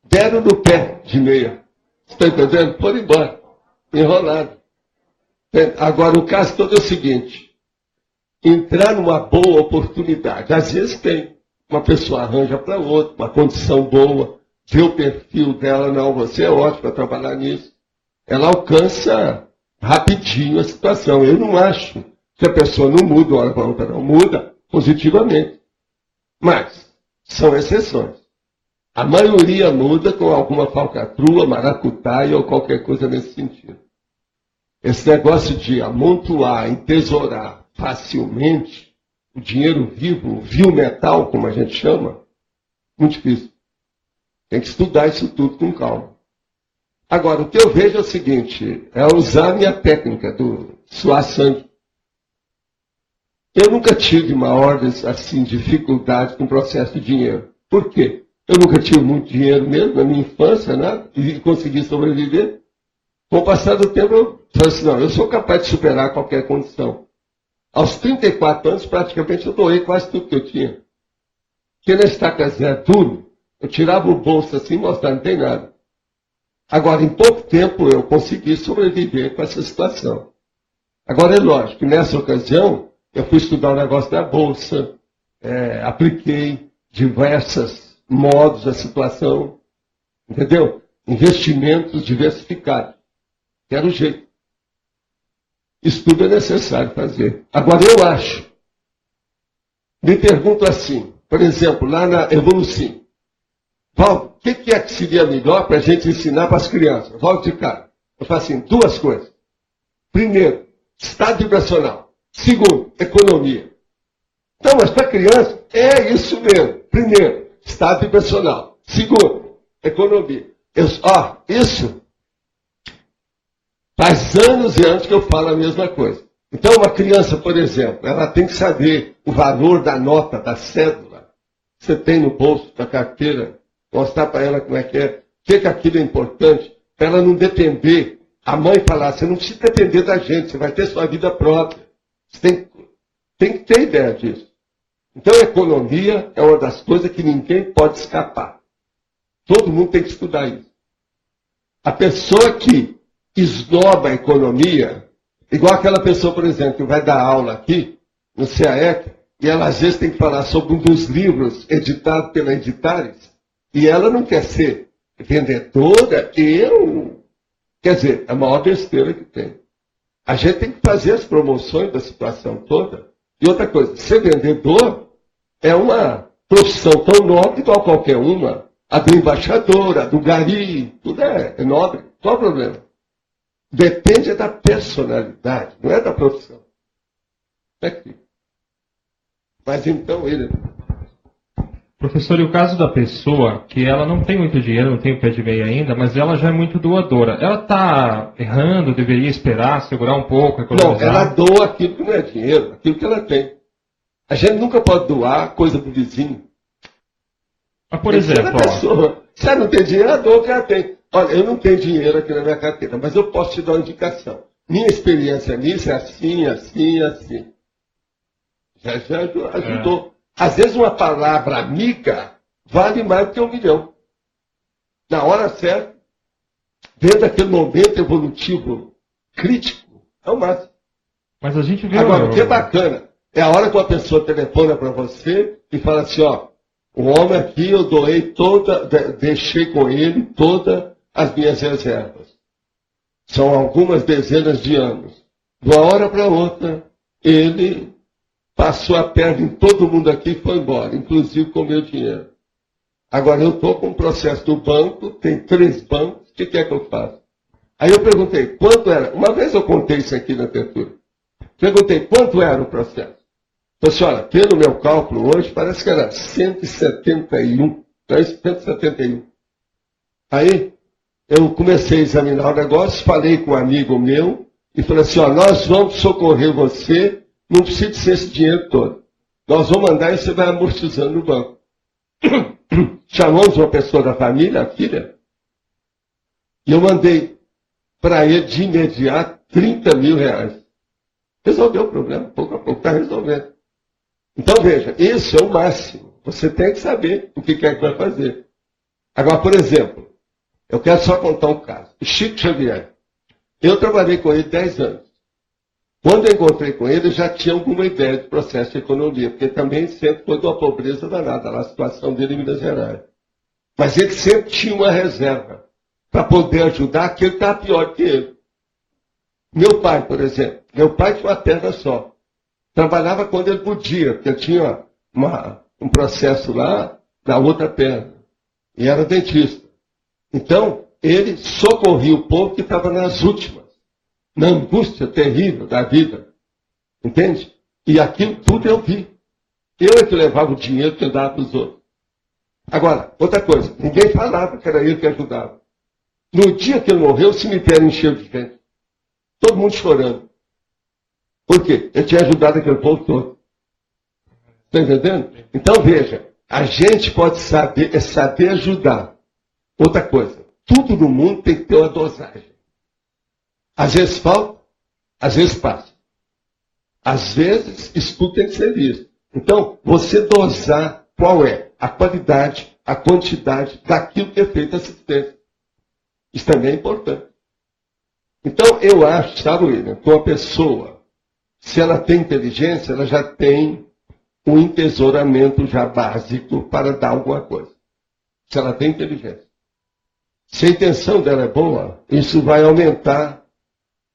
Deram no pé de meia. Está entendendo? Foram embora. Enrolado. Agora, o caso todo é o seguinte. Entrar numa boa oportunidade. Às vezes tem. Uma pessoa arranja para outra, uma condição boa, vê o perfil dela, não, você é ótimo para trabalhar nisso. Ela alcança rapidinho a situação. Eu não acho que a pessoa não muda uma hora para outra, não. Muda positivamente. Mas são exceções. A maioria muda com alguma falcatrua, maracutaia ou qualquer coisa nesse sentido. Esse negócio de amontoar, entesourar facilmente o dinheiro vivo, o vil metal, como a gente chama, muito difícil. Tem que estudar isso tudo com calma. Agora, o que eu vejo é o seguinte, é usar a minha técnica do suar sangue. Eu nunca tive maior assim, dificuldade com o processo de dinheiro. Por quê? Eu nunca tive muito dinheiro mesmo, na minha infância, né? E consegui sobreviver. Com o passar do tempo, eu falei assim, não, eu sou capaz de superar qualquer condição. Aos 34 anos, praticamente, eu doei quase tudo que eu tinha. Porque na estaca zero duro, eu tirava o bolso assim, mostrando, não tem nada. Agora, em pouco tempo, eu consegui sobreviver com essa situação. Agora, é lógico que nessa ocasião, eu fui estudar o negócio da bolsa, apliquei diversos modos da situação, entendeu? Investimentos diversificados, que era o jeito. Isso tudo é necessário fazer. Agora, eu acho, me pergunto assim, por exemplo, lá na Evolucim, Valdo, o que é que seria melhor para a gente ensinar para as crianças? Volto de cara. Eu falo assim, 2 coisas. Primeiro, estado vibracional. Segundo, economia. Então, mas para criança, é isso mesmo. Primeiro, estado vibracional. Segundo, economia. Isso faz anos e anos que eu falo a mesma coisa. Então, uma criança, por exemplo, ela tem que saber o valor da nota, da cédula, que você tem no bolso da carteira, mostrar para ela como é que aquilo é importante, para ela não depender a mãe falar, você não precisa depender da gente, você vai ter sua vida própria. Você tem que ter ideia disso. Então, a economia é uma das coisas que ninguém pode escapar. Todo mundo tem que estudar isso. A pessoa que esnoba a economia, igual aquela pessoa, por exemplo, que vai dar aula aqui, no CAEC, e ela às vezes tem que falar sobre um dos livros editados pela Editares, e ela não quer ser vendedora, quer dizer, é a maior besteira que tem. A gente tem que fazer as promoções da situação toda. E outra coisa, ser vendedor é uma profissão tão nobre igual qualquer uma. A do embaixador, a do gari, tudo é nobre. Qual é o problema? Depende da personalidade, não é da profissão. É aqui. Mas então ele... Professor, e o caso da pessoa que ela não tem muito dinheiro, não tem o pé de meia ainda, mas ela já é muito doadora. Ela está errando, deveria esperar, segurar um pouco, economizar? Não, ela doa aquilo que não é dinheiro, aquilo que ela tem. A gente nunca pode doar coisa do vizinho. Mas, por exemplo... Se ela não tem dinheiro, ela doa o que ela tem. Olha, eu não tenho dinheiro aqui na minha carteira, mas eu posso te dar uma indicação. Minha experiência nisso é assim, assim, assim. Já ajudou. Às vezes uma palavra amiga vale mais do que 1 milhão. Na hora certa, dentro daquele momento evolutivo crítico, é o máximo. Mas a gente vê... Agora, o que é bacana é a hora que uma pessoa telefona para você e fala assim, ó, o homem aqui eu doei deixei com ele todas as minhas reservas. São algumas dezenas de anos. De uma hora para outra, ele passou a perna em todo mundo aqui e foi embora, inclusive com o meu dinheiro. Agora eu estou com um processo do banco, tem 3 bancos, o que é que eu faço? Aí eu perguntei, quanto era? Uma vez eu contei isso aqui na abertura. Perguntei, quanto era o processo? Falei assim, olha, pelo meu cálculo hoje, parece que era 171. Então, 171. Aí eu comecei a examinar o negócio, falei com um amigo meu e falei assim, ó, nós vamos socorrer você. Não precisa ser esse dinheiro todo. Nós vamos mandar e você vai amortizando no banco. Chamamos uma pessoa da família, a filha, e eu mandei para ele de imediato 30 mil reais. Resolveu o problema, pouco a pouco está resolvendo. Então veja, isso é o máximo. Você tem que saber o que é que vai fazer. Agora, por exemplo, eu quero só contar um caso. O Chico Xavier. Eu trabalhei com ele 10 anos. Quando eu encontrei com ele, eu já tinha alguma ideia de processo de economia, porque também sempre foi de uma pobreza danada, lá a situação dele em Minas Gerais. Mas ele sempre tinha uma reserva para poder ajudar aquele que estava pior que ele. Meu pai, por exemplo, meu pai tinha uma perna só. Trabalhava quando ele podia, porque ele tinha um processo lá na outra perna. E era dentista. Então, ele socorria o povo que estava nas últimas. Na angústia terrível da vida. Entende? E aquilo tudo eu vi. Eu é que levava o dinheiro que eu dava para os outros. Agora, outra coisa. Ninguém falava que era ele que ajudava. No dia que ele morreu, o cemitério encheu de gente. Todo mundo chorando. Por quê? Ele tinha ajudado aquele povo todo. Está entendendo? Então, veja. A gente pode saber ajudar. Outra coisa. Tudo no mundo tem que ter uma dosagem. Às vezes falta, às vezes passa. Às vezes, isso tudo tem que ser visto. Então, você dosar qual é a qualidade, a quantidade daquilo que é feito a assistência. Isso também é importante. Então, eu acho, sabe, William, que uma pessoa, se ela tem inteligência, ela já tem um entesouramento já básico para dar alguma coisa. Se ela tem inteligência. Se a intenção dela é boa, isso vai aumentar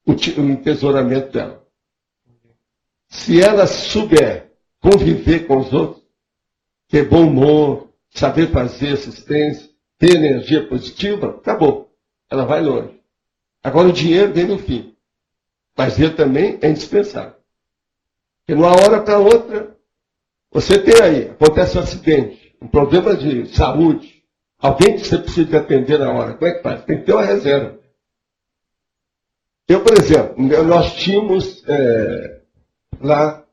o entesouramento dela. Se ela souber conviver com os outros, ter bom humor, saber fazer assistência, ter energia positiva, acabou. Ela vai longe. Agora o dinheiro vem no fim. Mas ele também é indispensável. Porque de uma hora para outra, você tem aí, acontece um acidente, um problema de saúde, alguém que você precisa atender na hora. Como é que faz? Tem que ter uma reserva. Eu, por exemplo, nós tínhamos lá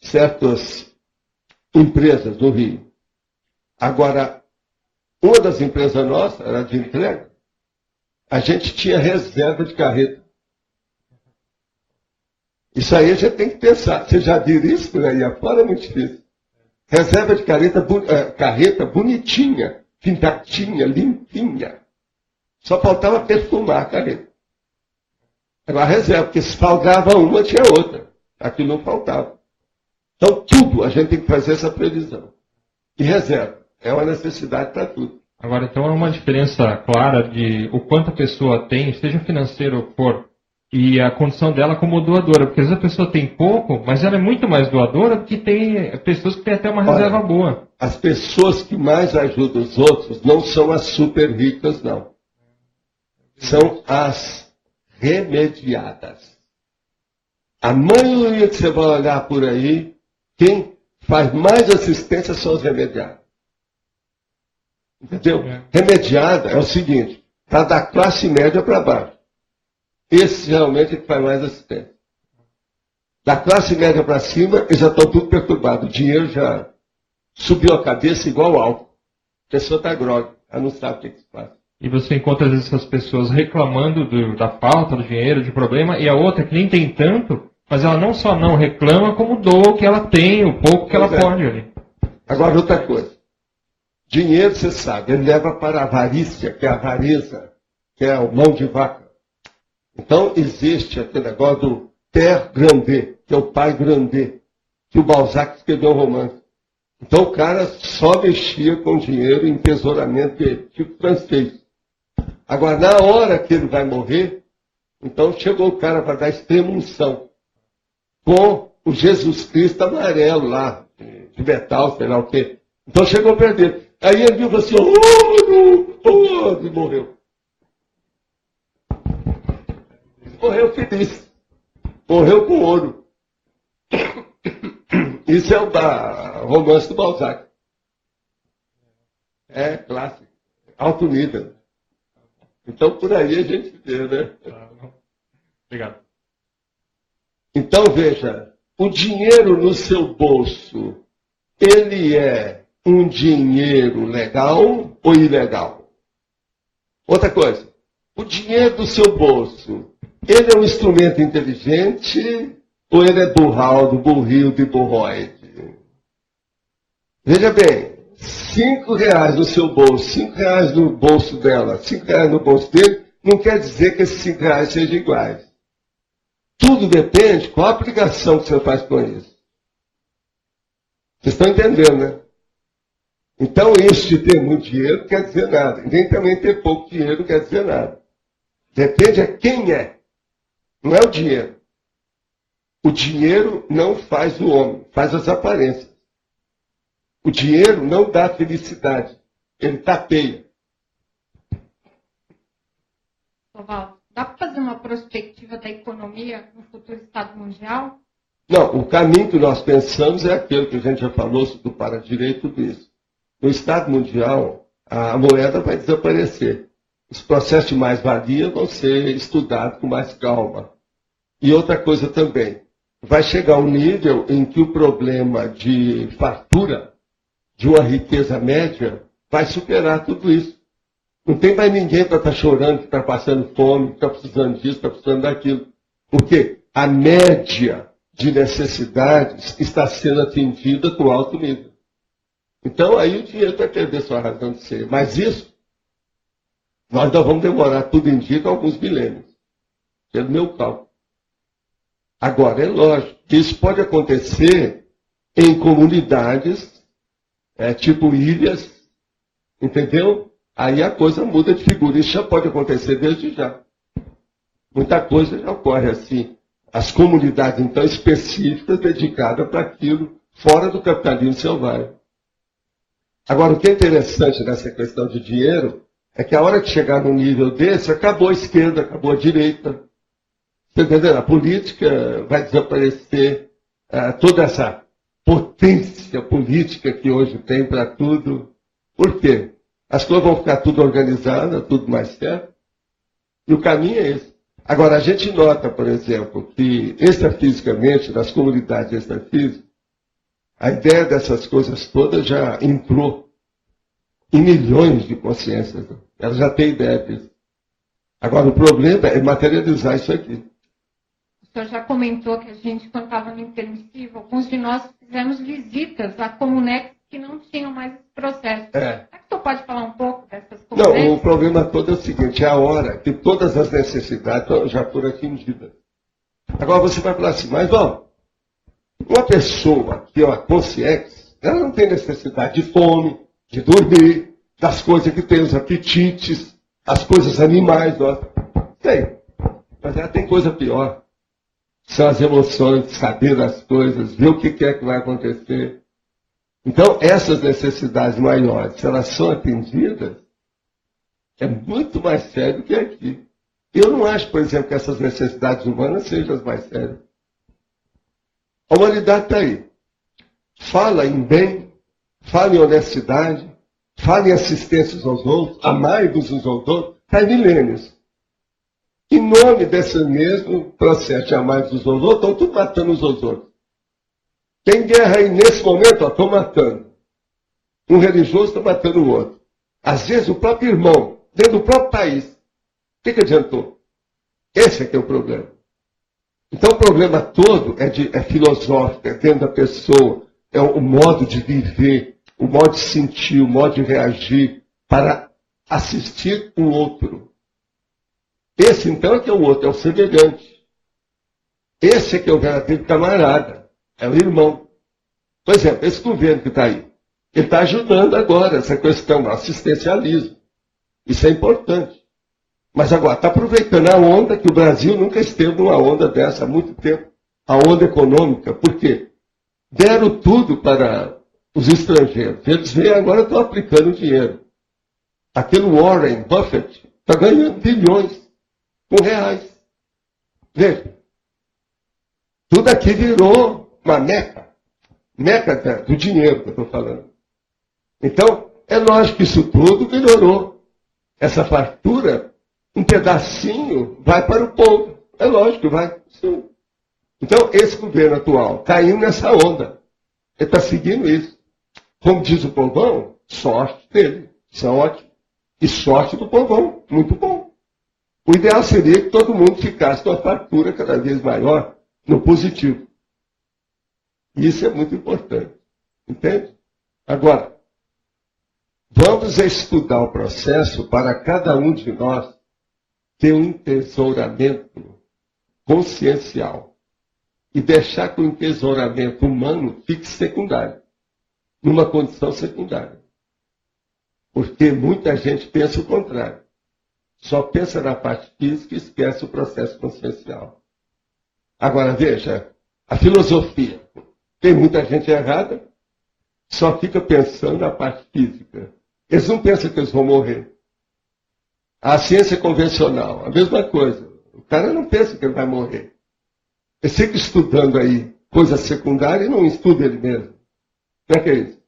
certas empresas no Rio. Agora, uma das empresas nossas era de entrega. a gente tinha reserva de carreta. Isso aí a gente tem que pensar. Você já viu isso por aí afora? É muito difícil. Reserva de carreta bonitinha, pintadinha, limpinha. Só faltava perfumar a carreta. Agora a reserva, porque se faltava uma, tinha outra. Aqui não faltava. Então tudo a gente tem que fazer essa previsão. E reserva. É uma necessidade para tudo. Agora, então, é uma diferença clara de o quanto a pessoa tem, seja financeiro ou for, e a condição dela como doadora. Porque às vezes a pessoa tem pouco, mas ela é muito mais doadora do que tem pessoas que têm até uma reserva boa. As pessoas que mais ajudam os outros não são as super ricas, não. São as remediadas. A maioria que você vai olhar por aí, quem faz mais assistência são os remediados. Entendeu? Remediada é o seguinte, está da classe média para baixo. Esse realmente é que faz mais assistência. Da classe média para cima, eles já estão tudo perturbados. O dinheiro já subiu a cabeça igual álcool. A pessoa está grogue, ela não sabe o que se faz. E você encontra às vezes essas pessoas reclamando da falta do dinheiro, de problema, e a outra que nem tem tanto, mas ela não só não reclama, como doa o que ela tem, o pouco que ela pode ali. Agora, outra coisa. Dinheiro, você sabe, ele leva para a avarícia, que é a avareza, que é o mão de vaca. Então, existe aquele negócio do Père Grandet, que é o pai Grandet, que o Balzac escreveu um romance. Então, o cara só mexia com dinheiro em tesouramento, tipo francês. Agora, na hora que ele vai morrer, então chegou o cara para dar extrema unção, com o Jesus Cristo amarelo lá, de metal, sei lá o quê. Então chegou perto dele. Aí ele viu assim, e morreu. Morreu feliz. Morreu com ouro. Isso é o romance do Balzac. É clássico. Alto nível. Então por aí a gente vê, né? Obrigado. Então veja, o dinheiro no seu bolso, ele é um dinheiro legal ou ilegal? Outra coisa, o dinheiro do seu bolso, ele é um instrumento inteligente ou ele é burral, burril, de burroide? Veja bem, R$5 no seu bolso, R$5 no bolso dela, R$5 no bolso dele, não quer dizer que esses R$5 sejam iguais. Tudo depende qual a aplicação que você faz com isso. Vocês estão entendendo, né? Então, isso de ter muito dinheiro não quer dizer nada. Nem também ter pouco dinheiro não quer dizer nada. Depende de quem é. Não é o dinheiro. O dinheiro não faz o homem, faz as aparências. O dinheiro não dá felicidade. Ele tapeia. Val, dá para fazer uma perspectiva da economia no futuro Estado Mundial? Não, o caminho que nós pensamos é aquele que a gente já falou do para-direito, tudo isso. No Estado Mundial, a moeda vai desaparecer. Os processos de mais-valia vão ser estudados com mais calma. E outra coisa também, vai chegar um nível em que o problema de fartura, de uma riqueza média, vai superar tudo isso. Não tem mais ninguém para estar chorando, que está passando fome, que está precisando disso, está precisando daquilo. Porque a média de necessidades está sendo atingida com alto nível. Então, aí o dinheiro vai perder sua razão de ser. Mas isso, nós ainda vamos demorar, tudo indica, alguns milênios. Pelo meu cálculo. Agora, é lógico que isso pode acontecer em comunidades, tipo ilhas, entendeu? Aí a coisa muda de figura. Isso já pode acontecer desde já. Muita coisa já ocorre assim. As comunidades, então, específicas, dedicadas para aquilo, fora do capitalismo selvagem. Agora, o que é interessante nessa questão de dinheiro é que a hora que chegar num nível desse, acabou a esquerda, acabou a direita. Você entendeu? A política vai desaparecer, toda essa potência política que hoje tem para tudo. Por quê? As coisas vão ficar tudo organizadas, tudo mais certo. E o caminho é esse. Agora, a gente nota, por exemplo, que extrafisicamente, nas comunidades extrafísicas, a ideia dessas coisas todas já entrou em milhões de consciências. Ela já tem ideia disso. Agora, o problema é materializar isso aqui. O senhor já comentou que a gente, quando estava no intermissivo, alguns de nós fizemos visitas a comunex que não tinham mais esse processo. Será que o senhor pode falar um pouco dessas comunex? Não, o problema todo é o seguinte, é a hora que todas as necessidades já foram atingidas. Agora você vai falar assim, mas ó, uma pessoa que é uma consciência, ela não tem necessidade de fome, de dormir, das coisas que tem, os apetites, as coisas animais, ó. Tem. Mas ela tem coisa pior. São as emoções, saber das coisas, ver o que é que vai acontecer. Então, essas necessidades maiores, se elas são atendidas, é muito mais sério que aqui. Eu não acho, por exemplo, que essas necessidades humanas sejam as mais sérias. A humanidade está aí. Fala em bem, fala em honestidade, fala em assistência aos outros, amai-vos uns aos outros, está em milênios. Em nome desse mesmo processo de amar uns aos outros, estão tudo matando uns aos outros. Tem guerra aí nesse momento, estão matando. Um religioso está matando o outro. Às vezes o próprio irmão, dentro do próprio país. O que adiantou? Esse é que é o problema. Então o problema todo é filosófico, é dentro da pessoa, é o modo de viver, o modo de sentir, o modo de reagir para assistir o outro. Esse então é que é o outro, é o semelhante. Esse é que é o verdadeiro camarada, é o irmão. Por exemplo, esse governo que está aí, ele está ajudando agora essa questão do assistencialismo. Isso é importante. Mas agora, está aproveitando a onda que o Brasil nunca esteve numa onda dessa há muito tempo. A onda econômica. Por quê? Deram tudo para os estrangeiros. Eles vêm agora estão aplicando dinheiro. Aquele Warren Buffett está ganhando bilhões com reais. Veja. Tudo aqui virou uma meca. Meca do dinheiro que eu estou falando. Então, é lógico que isso tudo melhorou. Essa fartura, um pedacinho vai para o povo. É lógico que vai. Sim. Então, esse governo atual está indo nessa onda. Ele está seguindo isso. Como diz o povão, sorte dele. Isso é ótimo. E sorte do povão. Muito bom. O ideal seria que todo mundo ficasse com a fartura cada vez maior no positivo. E isso é muito importante. Entende? Agora, vamos estudar o processo para cada um de nós ter um entesouramento consciencial e deixar que o entesouramento humano fique secundário, numa condição secundária. Porque muita gente pensa o contrário. Só pensa na parte física e esquece o processo consciencial. Agora, veja, a filosofia. Tem muita gente errada, só fica pensando na parte física. Eles não pensam que eles vão morrer. A ciência convencional, a mesma coisa. O cara não pensa que ele vai morrer. Ele fica estudando aí coisa secundária e não estuda ele mesmo. Como é que é isso?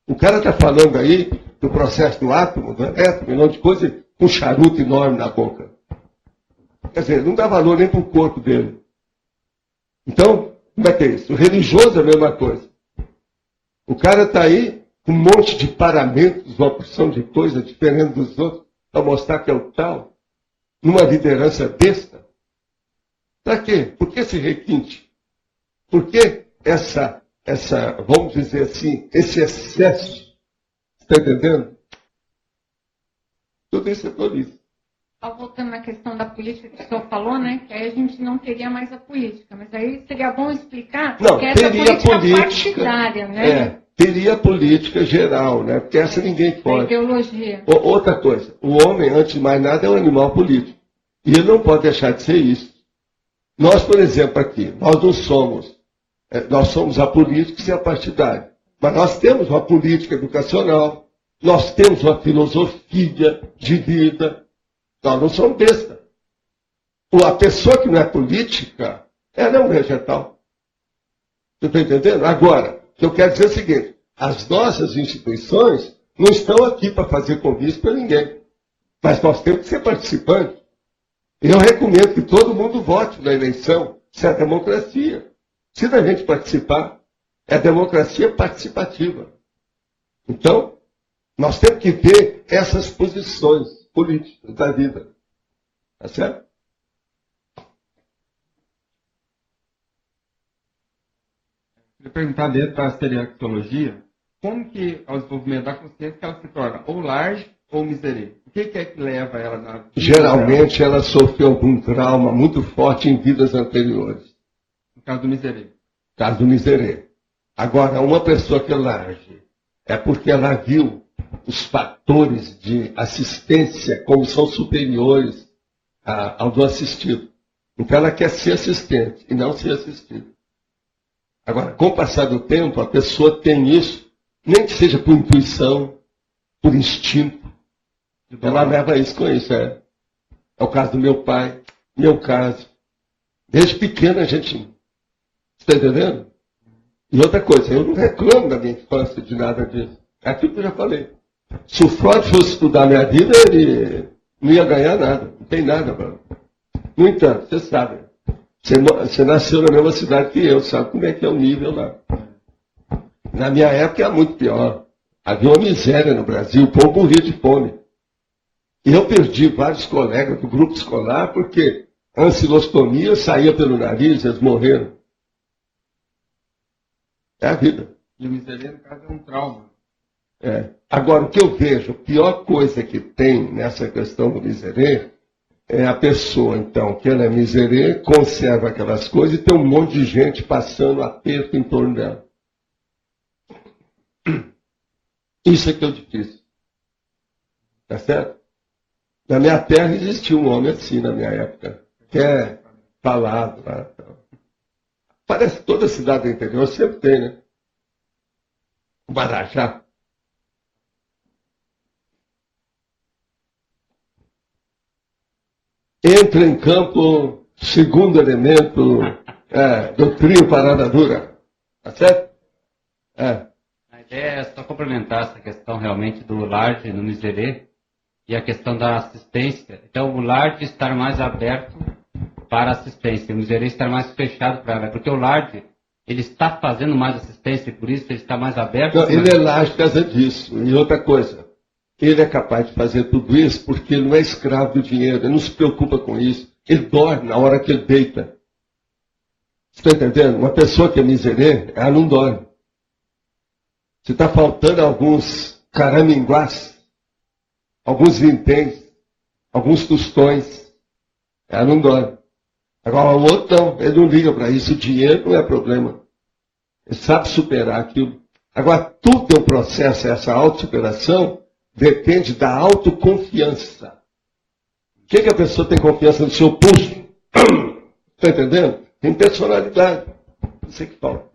O cara está falando aí do processo do átomo, do elétron, um monte de coisa, com um charuto enorme na boca. Quer dizer, não dá valor nem para o corpo dele. Então, como é que é isso? O religioso é a mesma coisa. O cara está aí com um monte de paramentos, uma porção de coisa diferente dos outros, para mostrar que é o tal, numa liderança besta. Para quê? Por que esse requinte? Por que essa, vamos dizer assim, esse excesso? Está entendendo? Tudo isso é tolice. Voltando na questão da política que o senhor falou, né? Que aí a gente não teria mais a política. Mas aí seria bom explicar que essa política partidária, né? É, teria a política geral, né? Porque essa ninguém pode. A ideologia. Outra coisa, o homem, antes de mais nada, é um animal político. E ele não pode deixar de ser isso. Nós, por exemplo, aqui, nós não somos, nós somos apolíticos e apartidários. Mas nós temos uma política educacional, nós temos uma filosofia de vida. Nós não somos besta. A pessoa que não é política, ela é um vegetal. Você está entendendo? Agora, o que eu quero dizer é o seguinte, as nossas instituições não estão aqui para fazer convite para ninguém. Mas nós temos que ser participantes. Eu recomendo que todo mundo vote na eleição. Isso é a democracia. Se a gente participar, é a democracia participativa. Então, nós temos que ver essas posições políticas da vida. Tá certo? Queria perguntar dentro da seriaxologia, como que ao desenvolvimento da consciência que ela se torna ou large ou miserê? O que é que leva ela na... Geralmente ela sofreu algum trauma muito forte em vidas anteriores. No caso do miserê. No caso do miserê. Agora, uma pessoa que é large é porque ela viu os fatores de assistência como são superiores ao do assistido. Então ela quer ser assistente e não ser assistido. Agora, com o passar do tempo, a pessoa tem isso, nem que seja por intuição, por instinto. Ela leva isso com isso. É o caso do meu pai, meu caso. Desde pequena a gente... Está entendendo? E outra coisa, eu não reclamo da minha infância de nada disso. É aquilo que eu já falei. Se o Freud fosse estudar a minha vida, ele não ia ganhar nada. Não tem nada, mano. No entanto, você sabe. Você nasceu na mesma cidade que eu, sabe como é que é o nível lá. Na minha época era muito pior. Havia uma miséria no Brasil, o povo morria de fome. E eu perdi vários colegas do grupo escolar porque a ancilostomia saía pelo nariz, eles morreram. É a vida. E o miserê, no caso, é um trauma. É. Agora, o que eu vejo, a pior coisa que tem nessa questão do miserê é a pessoa, então, que ela é miserê, conserva aquelas coisas e tem um monte de gente passando aperto em torno dela. Isso é que é o difícil. Tá certo? Na minha terra existia um homem assim, na minha época, que é falado lá. Parece que toda cidade do interior sempre tem, né? O Marajá. Entra em campo, segundo elemento do trio Parada Dura. Tá certo? A ideia é só complementar essa questão realmente do large no miserê e a questão da assistência. Então, o large estar mais aberto para assistência, o miserê estar mais fechado para ela, porque o large, ele está fazendo mais assistência e por isso ele está mais aberto. Não, ele é large por causa disso. E outra coisa, ele é capaz de fazer tudo isso porque ele não é escravo do dinheiro, ele não se preocupa com isso. Ele dorme na hora que ele deita. Você está entendendo? Uma pessoa que é miserê, ela não dorme. Se está faltando alguns caraminguás, alguns vinténs, alguns tostões, ela não dorme. Agora o outro não, ele não liga para isso, o dinheiro não é problema. Ele sabe superar aquilo. Agora tudo é um processo, essa autossuperação depende da autoconfiança. O que a pessoa tem confiança no seu pulso? Está entendendo? Tem personalidade. Isso é que falta.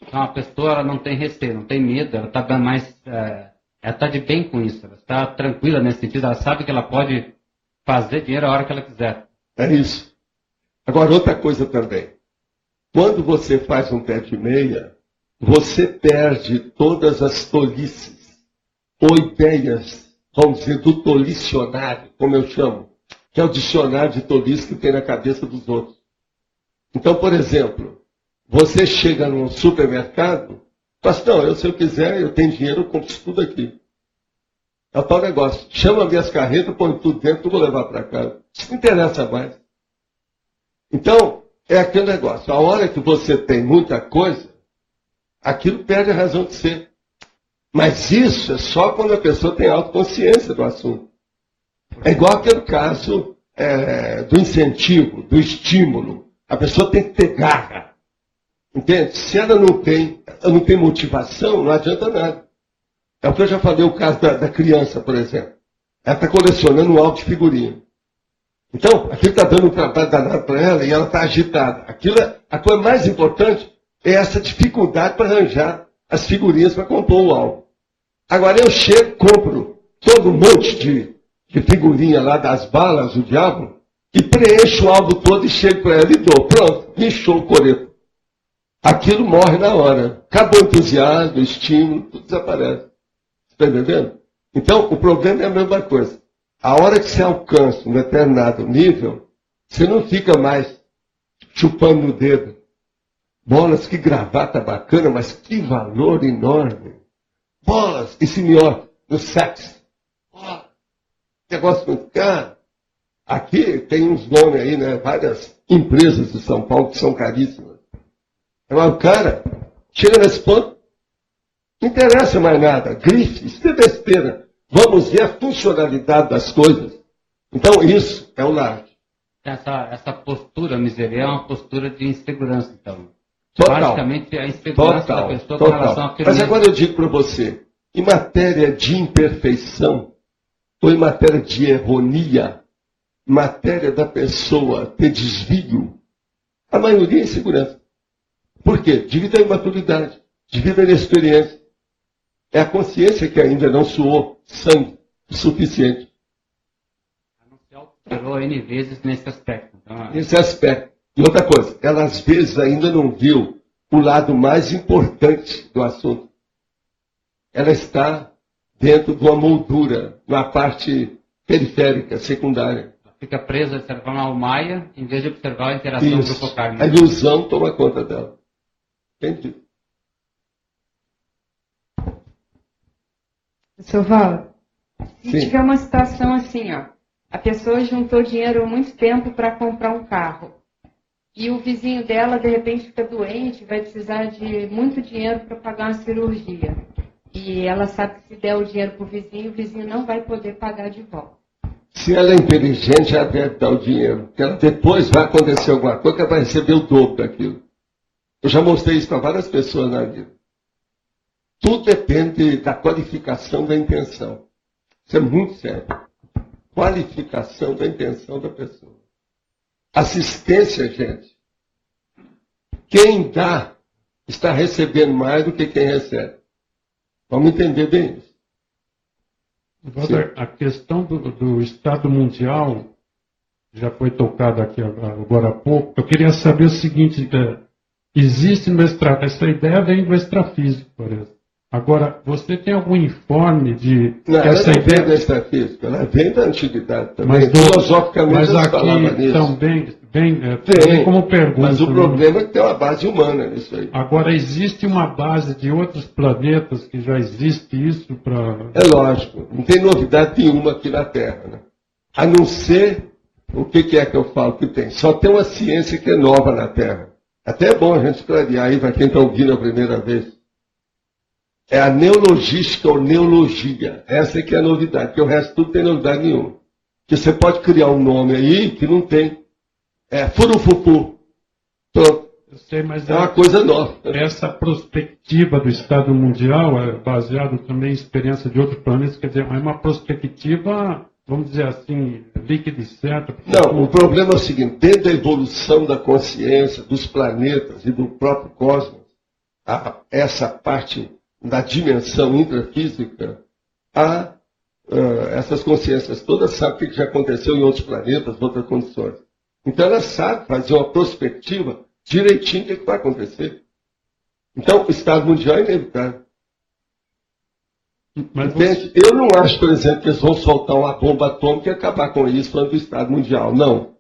Então, a pessoa ela não tem receio, não tem medo, ela está mais, ela está de bem com isso, ela está tranquila nesse sentido, ela sabe que ela pode fazer dinheiro a hora que ela quiser. É isso. Agora, outra coisa também. Quando você faz um pé de meia, você perde todas as tolices, ou ideias, vamos dizer, do tolicionário, como eu chamo, que é o dicionário de tolice que tem na cabeça dos outros. Então, por exemplo, você chega num supermercado, fala assim, não, se eu quiser, eu tenho dinheiro, eu compro isso tudo aqui. É o tal negócio. Chama minhas carretas, põe tudo dentro, eu vou levar para casa. Isso não interessa mais. Então, é aquele negócio. A hora que você tem muita coisa, aquilo perde a razão de ser. Mas isso é só quando a pessoa tem autoconsciência do assunto. É igual aquele caso do incentivo, do estímulo. A pessoa tem que ter garra. Entende? Se ela não tem motivação, não adianta nada. É o que eu já falei, o caso da criança, por exemplo. Ela está colecionando um álbum de figurinha. Então, aquilo está dando um trabalho danado para ela e ela está agitada. A coisa mais importante é essa dificuldade para arranjar as figurinhas para compor o álbum. Agora eu chego, compro todo um monte de figurinha lá das balas, o diabo, e preencho o álbum todo e chego para ela e dou. Pronto, inchou o coreto. Aquilo morre na hora. Acabou o entusiasmo, o estímulo, tudo desaparece. Está entendendo? Então, o problema é a mesma coisa. A hora que você alcança um determinado nível, você não fica mais chupando no dedo. Bolas, que gravata bacana, mas que valor enorme. Bolas, esse melhor, no sexo. Negócio muito caro. Aqui tem uns nomes aí, né? Várias empresas de São Paulo que são caríssimas. Mas o cara chega nesse ponto, não interessa mais nada. Grife, isso é besteira. Vamos ver a funcionalidade das coisas. Então, isso é o LARD. Essa postura, miséria, é uma postura de insegurança, então. Total. Basicamente, a insegurança da pessoa com relação àquilo. Mas agora eu digo para você, em matéria de imperfeição, ou em matéria de erronia, matéria da pessoa ter desvio, a maioria é insegurança. Por quê? Devido à imaturidade, devido à inexperiência. É a consciência que ainda não suou sangue o suficiente. Não se alterou N vezes nesse aspecto. Então, Nesse aspecto. E outra coisa, ela às vezes ainda não viu o lado mais importante do assunto. Ela está dentro de uma moldura, na parte periférica, secundária. ela fica presa a observar uma almaia, em vez de observar a interação Isso. grupo-kármica. A ilusão toma conta dela. Entendi. Seu Val, se Sim. tiver uma situação assim, ó, a pessoa juntou dinheiro há muito tempo para comprar um carro e o vizinho dela de repente fica doente, vai precisar de muito dinheiro para pagar uma cirurgia. E ela sabe que se der o dinheiro para o vizinho não vai poder pagar de volta. Se ela é inteligente, ela deve dar o dinheiro. Porque ela depois vai acontecer alguma coisa que ela vai receber o dobro daquilo. Eu já mostrei isso para várias pessoas na vida. Tudo depende da qualificação da intenção. Isso é muito sério. Qualificação da intenção da pessoa. Assistência, gente. Quem dá está recebendo mais do que quem recebe. Vamos entender bem isso. Agora, a questão do Estado Mundial já foi tocada aqui agora há pouco. Eu queria saber o seguinte: existe no essa ideia vem do extrafísico, por exemplo. Agora, você tem algum informe de Não, essa ela não ideia? vem da extrafísica, ela vem da antiguidade também. Mas, Filosoficamente, mas eles falavam aqui nisso. também Tem, também como pergunta. mas o né? problema é que tem uma base humana nisso aí. Agora, existe uma base de outros planetas que já existe isso para... É lógico, não tem novidade nenhuma aqui na Terra, né? A não ser, o que é que eu falo que tem? Só tem uma ciência que é nova na Terra. Até é bom a gente clarear aí para quem está ouvindo a primeira vez. É a neologística ou neologia. Essa é que é a novidade, porque o resto tudo tem novidade nenhuma. Que você pode criar um nome aí que não tem. É furufufu. Pronto. Eu sei, mas É uma coisa nova. essa perspectiva do Estado Mundial é baseada também em experiência de outros planetas, quer dizer, é uma perspectiva, vamos dizer assim, líquida e certa. Não, o problema é o seguinte, dentro da evolução da consciência, dos planetas e do próprio cosmos, essa parte da dimensão intrafísica, essas consciências todas sabem o que já aconteceu em outros planetas, outras condições. Então elas sabem fazer uma perspectiva direitinho do que vai acontecer. Então o Estado Mundial é inevitável. Mas Entende? Eu não acho, por exemplo, que eles vão soltar uma bomba atômica e acabar com isso falando do Estado Mundial. Não.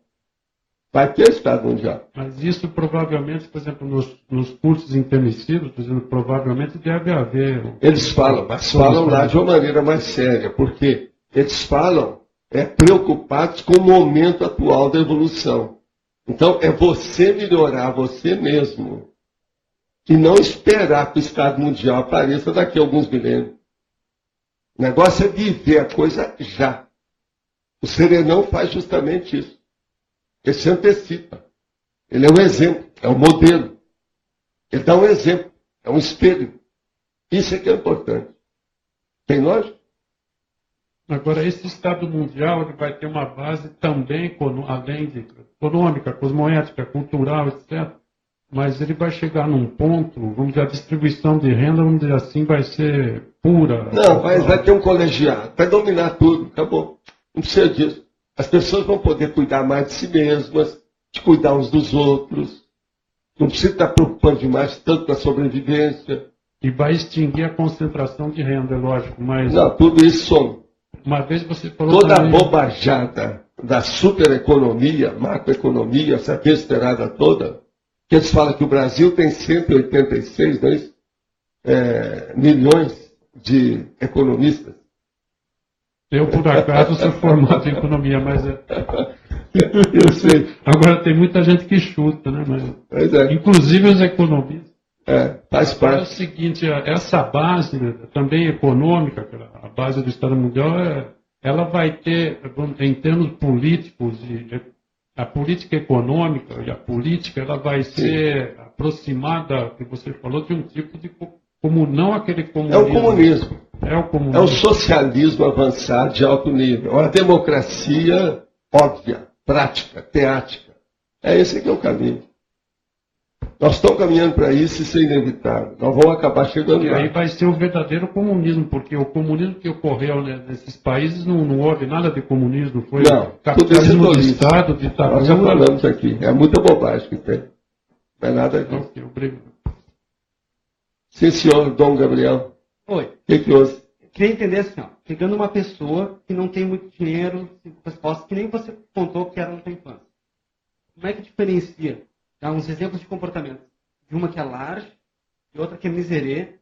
Vai ter Estado Mundial. Mas isso provavelmente, por exemplo, nos cursos intermissivos, por exemplo, provavelmente deve haver... Eles falam, mas falam lá de uma maneira mais séria, porque eles falam preocupados com o momento atual da evolução. Então, é você melhorar você mesmo e não esperar que o Estado Mundial apareça daqui a alguns milênios. O negócio é viver a coisa já. O Serenão faz justamente isso. Ele se antecipa. Ele é um exemplo, é um modelo. Ele dá um exemplo, é um espelho. Isso é que é importante. Tem lógica? Agora, esse Estado Mundial ele vai ter uma base também, além de econômica, cosmoética, cultural, etc. Mas ele vai chegar num ponto, vamos dizer, a distribuição de renda, vamos dizer assim, vai ser pura. Não, mas vai ter um colegiado, vai dominar tudo, acabou. Não precisa disso. As pessoas vão poder cuidar mais de si mesmas, de cuidar uns dos outros. Não precisa estar preocupando demais tanto com a sobrevivência. E vai extinguir a concentração de renda, é lógico, mas... Não, tudo isso some. Uma vez você falou Toda a também... bobajada da supereconomia, macroeconomia, essa besteirada toda, que eles falam que o Brasil tem 186, não é isso? Milhões de economistas. Eu, por acaso, sou formado em economia, mas... Eu sei. Agora, tem muita gente que chuta, né? Pois é. Inclusive os economistas. Faz parte. É o seguinte, essa base, né, também econômica, a base do Estado Mundial, ela vai ter, em termos políticos, a política econômica e a política, ela vai ser aproximada, que você falou, de um tipo de não aquele comunismo. É o comunismo. É o comunismo. É o socialismo avançado de alto nível. É uma democracia óbvia, prática, teática. É esse que é o caminho. Nós estamos caminhando para isso e isso é inevitável. Nós vamos acabar chegando lá. E aí vai ser o verdadeiro comunismo, porque o comunismo que ocorreu nesses países não houve nada de comunismo. Foi capitalismo de Estado, ditadura. Nós já falamos aqui. É muita bobagem que tem. Não é nada disso. Ok, obrigado. Sim, senhor Dom Gabriel. Oi. O que houve? Eu queria entender assim, ó, chegando uma pessoa que não tem muito dinheiro, que nem você contou que era na sua infância. Como é que diferencia? Dá uns exemplos de comportamento. De uma que é large e outra que é miserê,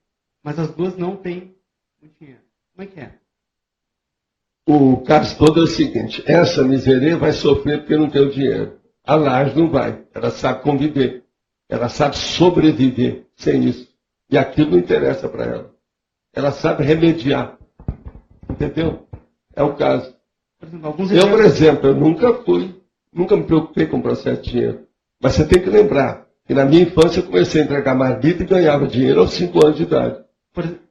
mas as duas não têm muito dinheiro. Como é que é? O caso todo é o seguinte, essa miserê vai sofrer porque não tem o dinheiro. A large não vai. Ela sabe conviver. Ela sabe sobreviver sem isso. E aquilo não interessa para ela. Ela sabe remediar. Entendeu? É o caso. Por exemplo, eu nunca me preocupei com o processo de dinheiro. Mas você tem que lembrar que na minha infância eu comecei a entregar marmita e ganhava dinheiro aos 5 anos de idade.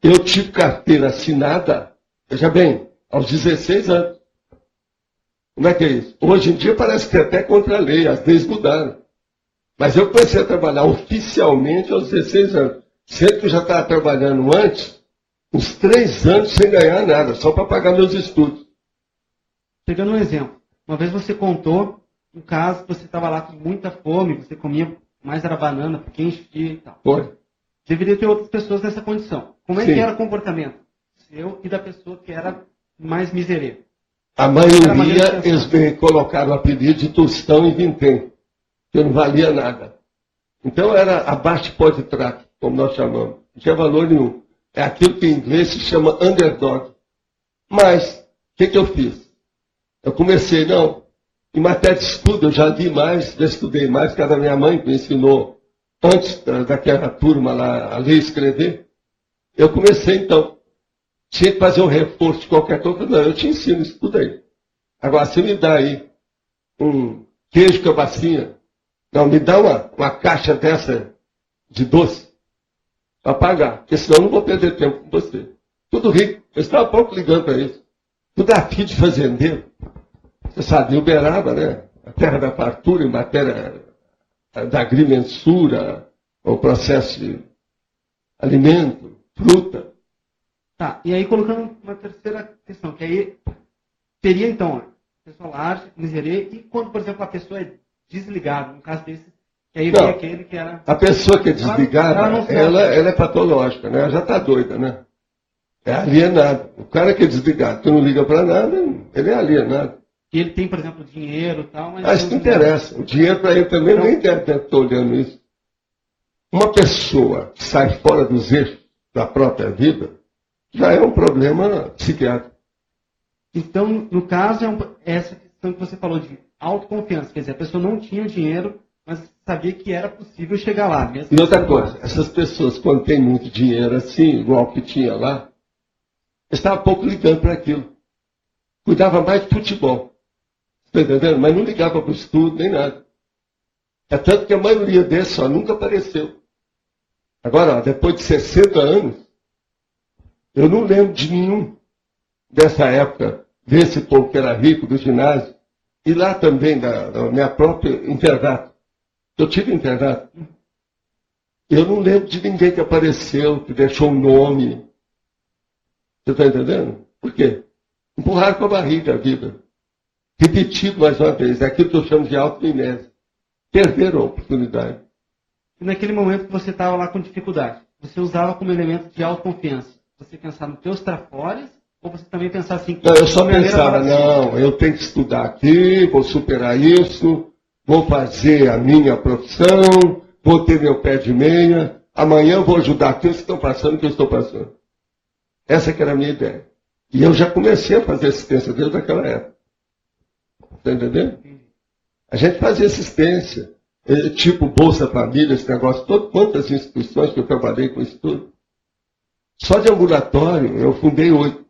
Eu tive carteira assinada, veja bem, aos 16 anos. Como é que é isso? Hoje em dia parece que é até contra a lei, as leis mudaram. Mas eu comecei a trabalhar oficialmente aos 16 anos. Sendo que eu já estava trabalhando antes, uns 3 anos sem ganhar nada, só para pagar meus estudos. Pegando um exemplo, uma vez você contou um caso que você estava lá com muita fome, você comia mais era banana, porque enchia e tal. Foi. Deveria ter outras pessoas nessa condição. Como é Sim. que era o comportamento seu e da pessoa que era mais miserê? A maioria, eles me colocaram o apelido de tostão e vintém, que eu não valia nada. Então era abaixo pode track, como nós chamamos. Não tinha valor nenhum. É aquilo que em inglês se chama underdog. Mas, o que eu fiz? Eu comecei, em matéria de estudo, eu já li mais, já estudei mais, que a da minha mãe me ensinou, antes daquela turma lá, a ler e escrever. Eu comecei, então, tinha que fazer um reforço de qualquer coisa. Não, eu te ensino, estuda aí. Agora, você me dá aí um queijo cabacinha. Não, me dá uma caixa dessa de doce para pagar, porque senão eu não vou perder tempo com você. Tudo rico. Eu estava há pouco ligando para isso. Tudo é filho de fazendeiro. Você sabe, Uberaba, né? A terra da fartura em matéria da agrimensura, o processo de alimento, fruta. Tá, e aí colocando uma terceira questão, que aí teria então, pessoa large, miserê, e quando, por exemplo, a pessoa é desligada, no caso desse, que aí vem aquele que era... A pessoa que é desligada, ela é patológica, né? Ela já está doida, né? É alienado. O cara que é desligado, que não liga para nada, ele é alienado. E ele tem, por exemplo, dinheiro e tal, mas... Isso não interessa. O dinheiro para ele também nem deve estar olhando isso. Uma pessoa que sai fora dos eixos da própria vida já é um problema psiquiátrico. Então, no caso, essa questão que você falou de autoconfiança. Quer dizer, a pessoa não tinha o dinheiro, mas sabia que era possível chegar lá. Mesmo e outra coisa, essas pessoas, quando têm muito dinheiro assim, igual que tinha lá, estavam pouco ligando para aquilo. Cuidava mais de futebol. Está entendendo? Mas não ligava para o estudo, nem nada. É tanto que a maioria desses nunca apareceu. Agora, depois de 60 anos, eu não lembro de nenhum dessa época, desse povo que era rico, do ginásio, e lá também da minha própria internato. Eu tive internato. Eu não lembro de ninguém que apareceu, que deixou um nome. Você está entendendo? Por quê? Empurraram com a barriga a vida. Repetido mais uma vez, é aquilo que eu chamo de auto-inércia. Perderam a oportunidade. E naquele momento que você estava lá com dificuldade, você usava como elemento de autoconfiança? Você pensava nos teus trafores? Ou você também pensava assim... Não, eu só pensava, eu tenho que estudar aqui, vou superar isso, vou fazer a minha profissão, vou ter meu pé de meia, amanhã eu vou ajudar aqueles que estão passando o que eu estou passando. Essa que era a minha ideia. E eu já comecei a fazer assistência desde aquela época. Está entendendo? A gente fazia assistência, tipo Bolsa Família, esse negócio todo, quantas instituições que eu trabalhei com isso tudo. Só de ambulatório, eu fundei 8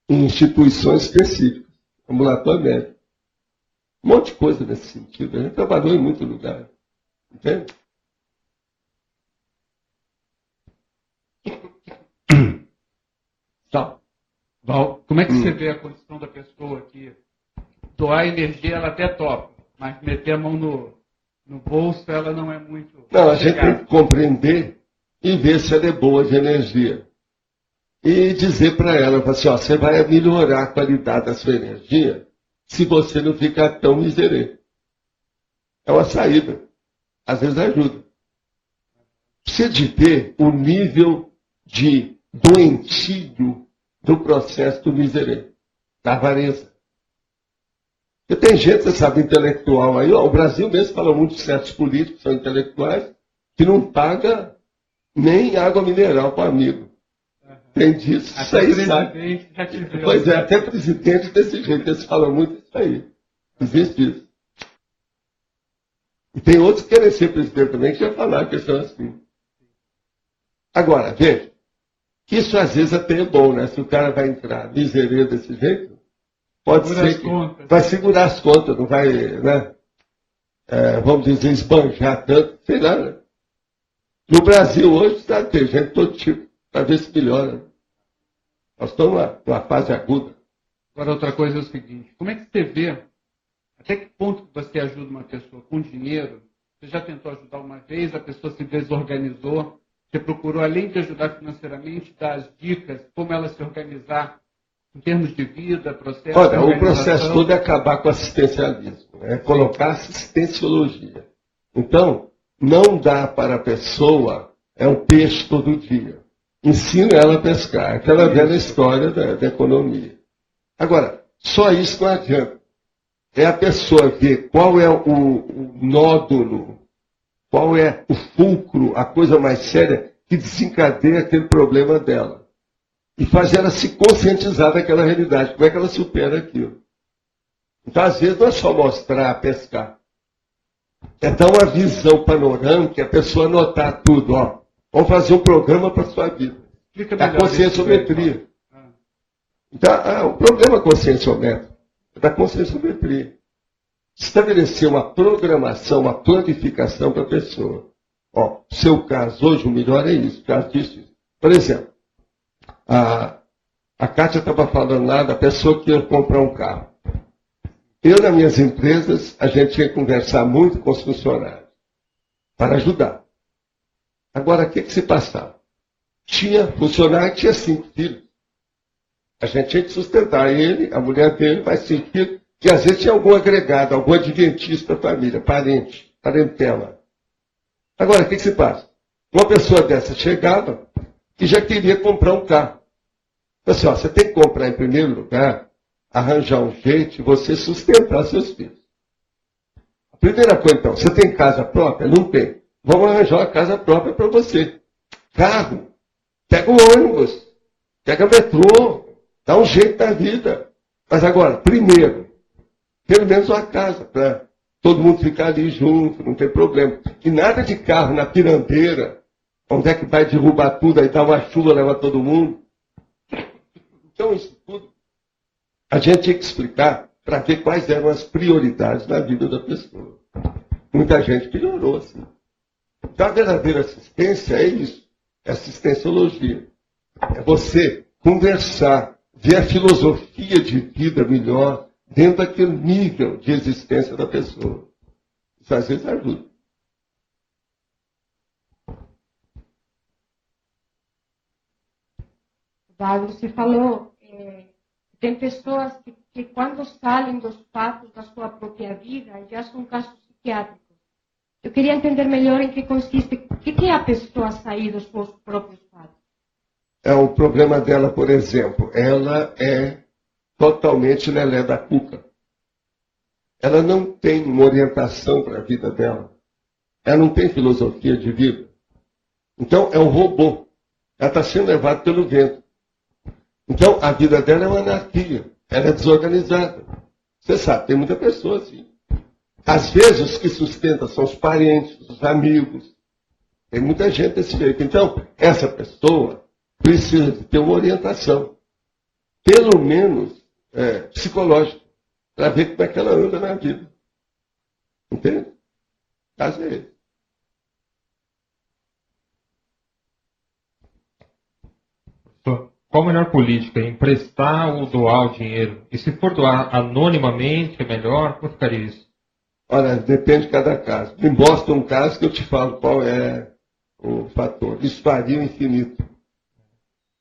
em instituições específicas, ambulatório médico. Um monte de coisa nesse sentido. A gente trabalhou em muitos lugares. Entende? Tá. Val, como é que você vê a condição da pessoa que doar energia ela até topa, mas meter a mão no bolso ela não é muito... Não, a gente tem que compreender e ver se ela é boa de energia. E dizer para ela, assim, ó, você vai melhorar a qualidade da sua energia se você não ficar tão miserê. É uma saída. Às vezes ajuda. Precisa de ver o nível de doentio do processo do miserê, da avareza. Porque tem gente, você sabe, intelectual aí, ó, o Brasil mesmo fala muito de certos políticos que são intelectuais, que não paga nem água mineral para amigo. Tem disso, isso aí sabe. Pois é, até presidente desse jeito, eles falam muito isso aí. Existe isso. E tem outros que querem ser presidente também, que já falaram que são assim. Agora, veja, isso às vezes até é bom, né? Se o cara vai entrar miseria desse jeito, pode ser que vai segurar as contas, não vai, né? Vamos dizer, esbanjar tanto, sei lá, né? No Brasil hoje está tem gente de todo tipo, para ver se melhora. Nós estamos numa fase aguda. Agora, outra coisa é o seguinte, como é que você vê, até que ponto você ajuda uma pessoa com dinheiro? Você já tentou ajudar uma vez, a pessoa se desorganizou, você procurou, além de ajudar financeiramente, dar as dicas, como ela se organizar em termos de vida, processo... Olha, o processo todo é acabar com o assistencialismo, é colocar assistênciologia. Então, não dá para a pessoa, um peixe todo dia. Ensina ela a pescar, aquela velha história da economia. Agora, só isso não adianta. É a pessoa ver qual é o nódulo, qual é o fulcro, a coisa mais séria que desencadeia aquele problema dela. E fazer ela se conscientizar daquela realidade, como é que ela supera aquilo. Então, às vezes, não é só mostrar, pescar. É dar uma visão panorâmica, a pessoa anotar tudo. Ó. Vamos fazer um programa para a sua vida. A conscienciometria. Então, o problema conscienciométrico é da conscienciometria. Estabelecer uma programação, uma planificação para a pessoa. Ó, seu caso hoje, o melhor é isso, caso disso. Por exemplo, a Kátia estava falando lá da pessoa que ia comprar um carro. Eu, nas minhas empresas, a gente tinha que conversar muito com os funcionários para ajudar. Agora, o que se passava? Tinha funcionário que tinha 5 filhos. A gente tinha que sustentar ele, a mulher dele, mais 5 filhos, que às vezes tinha algum agregado, algum adventista da família, parente, parentela. Agora, o que se passa? Uma pessoa dessa chegava e já queria comprar um carro. Assim, ó, você tem que comprar em primeiro lugar, arranjar um jeito de você sustentar seus filhos. A primeira coisa, então, você tem casa própria? Não tem. Vamos arranjar uma casa própria para você. Carro. Pega o ônibus. Pega metrô. Dá um jeito na vida. Mas agora, primeiro, pelo menos uma casa para todo mundo ficar ali junto, não tem problema. E nada de carro na pirambeira, onde é que vai derrubar tudo, aí dá uma chuva, leva todo mundo. Então, isso tudo, a gente tinha que explicar para ver quais eram as prioridades na vida da pessoa. Muita gente melhorou, assim. Então, a verdadeira assistência é isso, é assistenciologia. É você conversar, ver a filosofia de vida melhor dentro daquele nível de existência da pessoa. Isso às vezes ajuda. Você falou, tem pessoas que quando saem dos fatos da sua própria vida, já são casos psiquiátricos. Eu queria entender melhor em que consiste, o que é a pessoa sair dos seus próprios fatos? O problema dela, por exemplo, ela é totalmente lelé da cuca. Ela não tem uma orientação para a vida dela. Ela não tem filosofia de vida. Então, é um robô. Ela está sendo levada pelo vento. Então, a vida dela é uma anarquia. Ela é desorganizada. Você sabe, tem muita pessoa assim. Às vezes, os que sustentam são os parentes, os amigos. Tem muita gente desse jeito. Então, essa pessoa precisa de ter uma orientação. Pelo menos psicológica. Para ver como é que ela anda na vida. Entende? Às vezes. Qual a melhor política? Emprestar ou doar o dinheiro? E se for doar anonimamente, é melhor? Como ficaria isso? Olha, depende de cada caso. Me mostra um caso que eu te falo qual é o fator. Isso varia o infinito.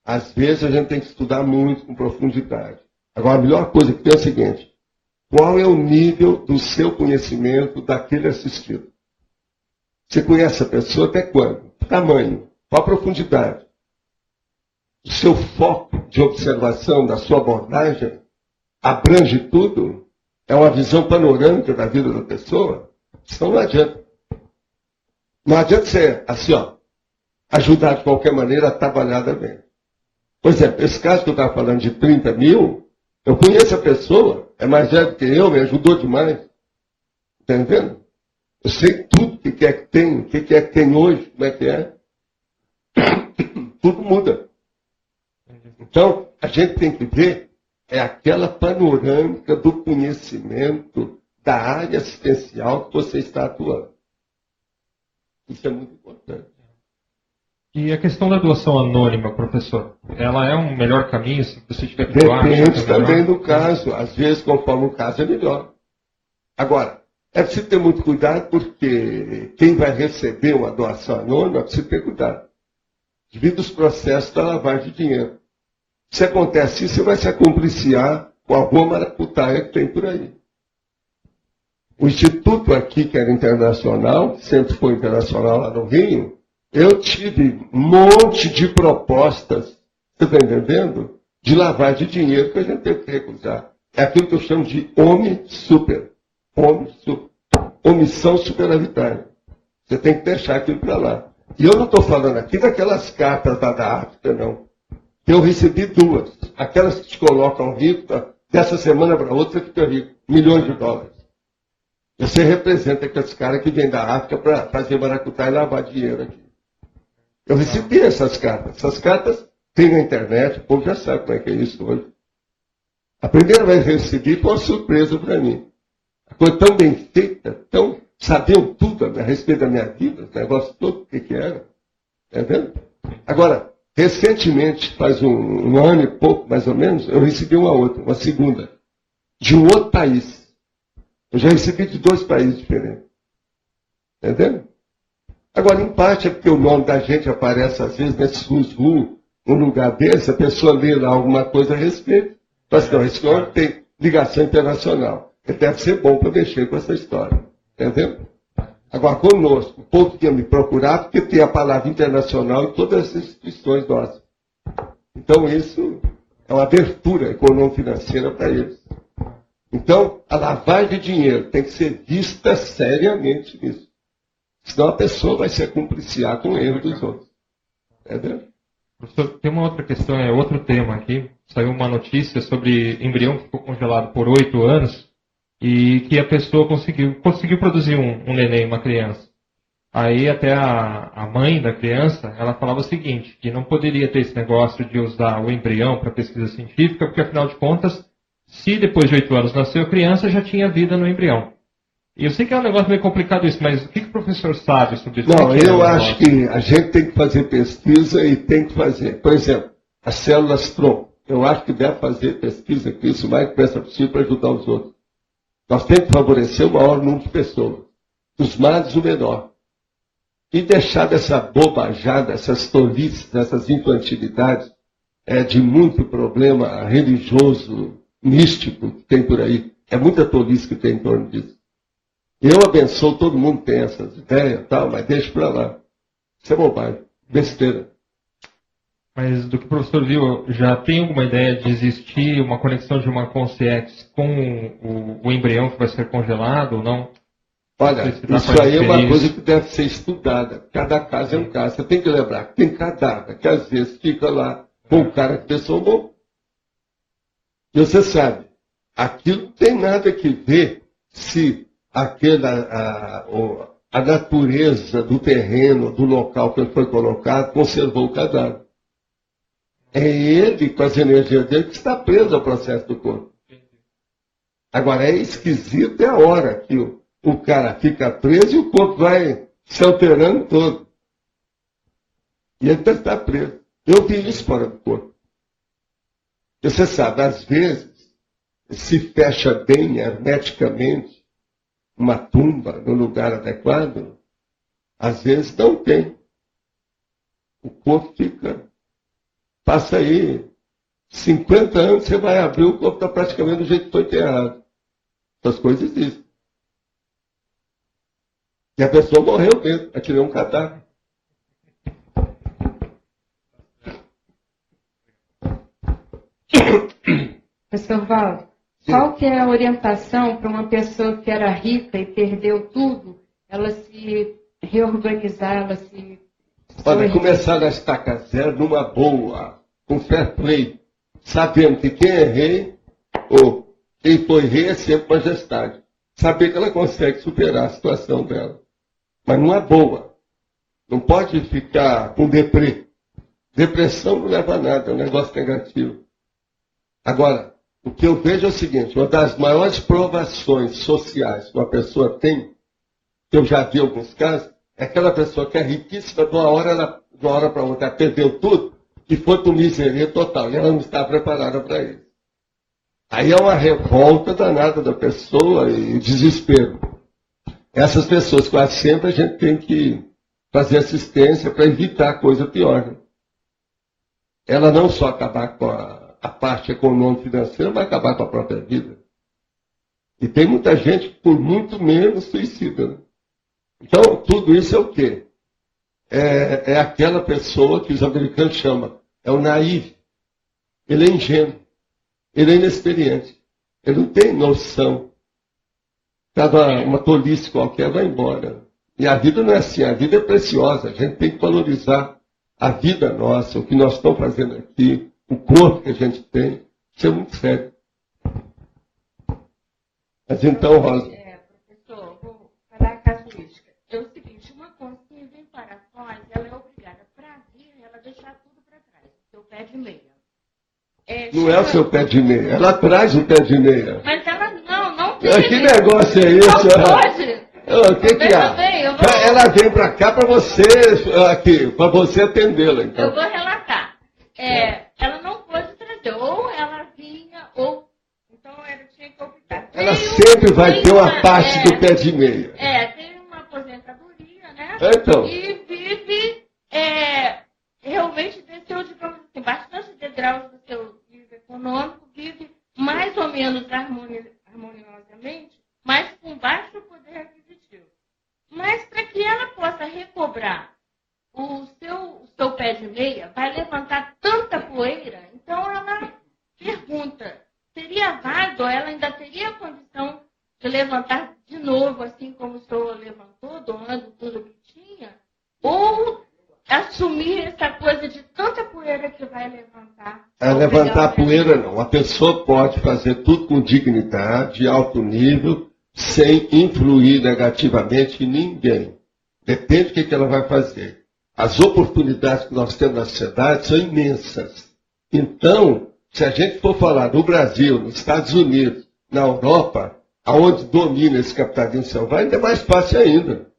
Às vezes a gente tem que estudar muito, com profundidade. Agora, a melhor coisa que tem é o seguinte. Qual é o nível do seu conhecimento daquele assistido? Você conhece a pessoa até quando? Tamanho. Qual a profundidade? O seu foco de observação da sua abordagem abrange tudo? É uma visão panorâmica da vida da pessoa? Então não adianta. Não adianta ser assim, ó, ajudar de qualquer maneira a trabalhar bem. Por exemplo, esse caso que eu estava falando de 30 mil, eu conheço a pessoa, é mais velho que eu, me ajudou demais. Está entendendo? Eu sei tudo o que é que tem, o que é que tem hoje, como é que é. Tudo muda. Então, a gente tem que ver aquela panorâmica do conhecimento da área assistencial que você está atuando. Isso é muito importante. E a questão da doação anônima, professor, ela é um melhor caminho se você tiver que doar? Depende também do caso. Às vezes, conforme o caso, é melhor. Agora, é preciso ter muito cuidado porque quem vai receber uma doação anônima precisa ter cuidado. Devido aos processos da lavagem de dinheiro. Se acontece isso, você vai se acompliciar com alguma maracutaia que tem por aí. O Instituto aqui, que era internacional, sempre foi internacional lá no Rio, eu tive um monte de propostas, você está entendendo? De lavagem de dinheiro que a gente teve que recusar. É aquilo que eu chamo de OMI-super. Omissão superavitária. Você tem que deixar aquilo para lá. E eu não estou falando aqui daquelas cartas da África, não. Eu recebi duas. Aquelas que te colocam rico, dessa semana para outra você fica rico. $milhões. Você representa aqueles caras que vêm da África para fazer maracutá e lavar dinheiro aqui. Eu recebi essas cartas. Essas cartas tem na internet, o povo já sabe como é que é isso hoje. A primeira vez que eu recebi foi uma surpresa para mim. A coisa tão bem feita, sabiam tudo a respeito da minha vida, o negócio todo, o que era. Entendeu? Agora, recentemente, faz um ano e pouco, mais ou menos, eu recebi uma segunda, de um outro país. Eu já recebi de 2 países diferentes. Entendeu? Agora, em parte, é porque o nome da gente aparece, às vezes, nesse SUS-RU, num lugar desse, a pessoa lê lá alguma coisa a respeito. Mas não, esse nome tem ligação internacional. Ele deve ser bom para mexer com essa história. Entendeu? Agora, conosco, o povo tinha me procurado porque tem a palavra internacional em todas as instituições nossas. Então, isso é uma abertura econômico-financeira para eles. Então, a lavagem de dinheiro tem que ser vista seriamente nisso. Senão a pessoa vai se acumpliciar com o erro dos outros. Entendeu? Professor, tem uma outra questão, é outro tema aqui. Saiu uma notícia sobre embrião que ficou congelado por 8 anos e que a pessoa conseguiu produzir um neném, uma criança. Aí até a mãe da criança, ela falava o seguinte, que não poderia ter esse negócio de usar o embrião para pesquisa científica, porque afinal de contas, se depois de 8 anos nasceu a criança, já tinha vida no embrião. E eu sei que é um negócio meio complicado isso, mas o que o professor sabe sobre isso? Não, eu acho que a gente tem que fazer pesquisa e tem que fazer. Por exemplo, as células-tronco. Eu acho que deve fazer pesquisa com isso o mais depressa possível para ajudar os outros. Nós temos que favorecer o maior número de pessoas. Dos males, o menor. E deixar dessa bobajada, essas tolices, essas infantilidades, de muito problema religioso, místico que tem por aí. É muita tolice que tem em torno disso. Eu abençoo, todo mundo tem essas ideias, tal, mas deixa para lá. Isso é bobagem, besteira. Mas do que o professor viu, já tem alguma ideia de existir uma conexão de uma consciência com o embrião que vai ser congelado ou não? Olha, isso aí é uma coisa que deve ser estudada. Cada caso é um caso. Você tem que lembrar que tem cadáver que às vezes fica lá com o cara que pessoa morreu. E você sabe, aquilo não tem nada que ver se a natureza do terreno, do local que ele foi colocado, conservou o cadáver. É ele, com as energias dele, que está preso ao processo do corpo. Agora, é esquisito a hora que o cara fica preso e o corpo vai se alterando todo. E ele está preso. Eu vi isso fora do corpo. Você sabe, às vezes, se fecha bem hermeticamente uma tumba no lugar adequado, às vezes não tem. O corpo passa aí 50 anos, você vai abrir, o corpo está praticamente do jeito que foi enterrado. Essas coisas existem. E a pessoa morreu mesmo, atirou um cadáver. Professor Valdo, qual que é a orientação para uma pessoa que era rica e perdeu tudo, ela se reorganizar, ela se... Olha, começar a estaca zero numa boa, com fair play, sabendo que quem é rei, ou quem foi rei é sempre majestade. Saber que ela consegue superar a situação dela. Mas numa boa. Não pode ficar com deprê. Depressão não leva a nada, é um negócio negativo. Agora, o que eu vejo é o seguinte, uma das maiores provações sociais que uma pessoa tem, que eu já vi em alguns casos, é aquela pessoa que é riquíssima, de uma hora para outra, ela perdeu tudo e foi para o miséria total. E ela não está preparada para isso. Aí é uma revolta danada da pessoa e desespero. Essas pessoas, quase sempre, a gente tem que fazer assistência para evitar coisa pior. Né? Ela não só acabar com a parte econômica e financeira, vai acabar com a própria vida. E tem muita gente que, por muito menos, suicida. Né? Então, tudo isso é o quê? É aquela pessoa que os americanos chamam, é o naïve. Ele é ingênuo. Ele é inexperiente. Ele não tem noção. Cada uma tolice qualquer vai embora. E a vida não é assim. A vida é preciosa. A gente tem que valorizar a vida nossa, o que nós estamos fazendo aqui, o corpo que a gente tem. Isso é muito sério. Mas então, Rosa... Professor, vou falar a casuística. É o seguinte, uma consciência vem para nós, ela é obrigada para vir, ela deixar tudo para trás. Seu pé de meia. Não é o seu pé de meia, ela traz o pé de meia. Mas ela não tem. Que negócio é esse? Não pode. O que há? Bem, Ela vem para cá para você, para você atendê-la. Então. Eu vou relatar. Ela não pôde trazer, ou ela vinha, ou... Então ela tinha que optar. Ela sempre vai ter uma parte do pé de meia. Tem uma aposentadoria, né? Então. E vive, realmente desceu, digamos assim, bastante degraus do seu nível econômico, vive mais ou menos harmoniosamente, mas com baixo poder aquisitivo. Mas para que ela possa recobrar o seu pé de meia, vai levantar tanta poeira, então ela pergunta, seria válido, ela ainda teria condição de levantar de novo, assim como o senhor levantou, doando tudo que tinha, ou assumir essa coisa de tanta poeira que vai levantar? Levantar a poeira não. A pessoa pode fazer tudo com dignidade, alto nível, sem influir negativamente em ninguém. Depende do que ela vai fazer. As oportunidades que nós temos na sociedade são imensas. Então, se a gente for falar no Brasil, nos Estados Unidos, na Europa, aonde domina esse capitalismo selvagem, é mais fácil ainda.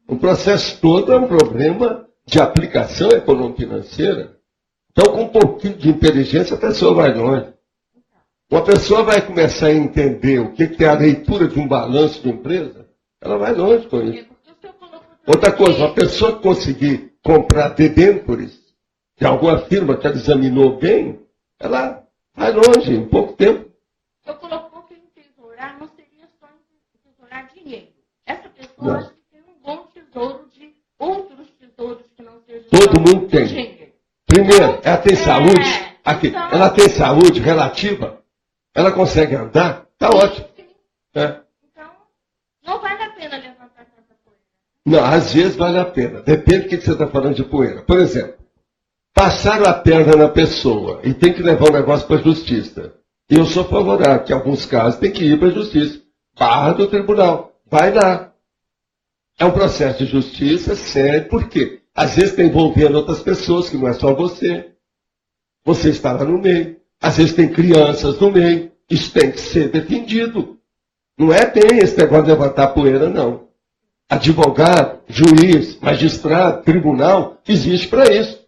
O processo todo é um problema de aplicação econômico-financeira. Então, com um pouquinho de inteligência, a pessoa vai longe. Uma pessoa vai começar a entender o que é a leitura de um balanço de empresa, ela vai longe com isso. Outra coisa, uma pessoa que conseguir comprar debêntures de alguma firma que ela examinou bem, ela vai longe, em pouco tempo. Eu colocou que entesourar não seria só entesourar dinheiro. Essa pessoa acha que tem um bom tesouro de outros tesouros que não sejam todo mundo tem. Dinheiro. Primeiro, ela tem saúde. Aqui, então, ela tem saúde relativa. Ela consegue andar. Está ótimo. Então, não vale a pena levantar tanta poeira. Não, às vezes vale a pena. Depende do que você está falando de poeira. Por exemplo, passaram a perna na pessoa e tem que levar o negócio para a justiça. E eu sou favorável, que em alguns casos tem que ir para a justiça. Barra do tribunal. Vai lá. É um processo de justiça sério, por quê? Às vezes está envolvendo outras pessoas, que não é só você. Você está lá no meio. Às vezes tem crianças no meio. Isso tem que ser defendido. Não é bem esse negócio de levantar poeira, não. Advogado, juiz, magistrado, tribunal, existe para isso.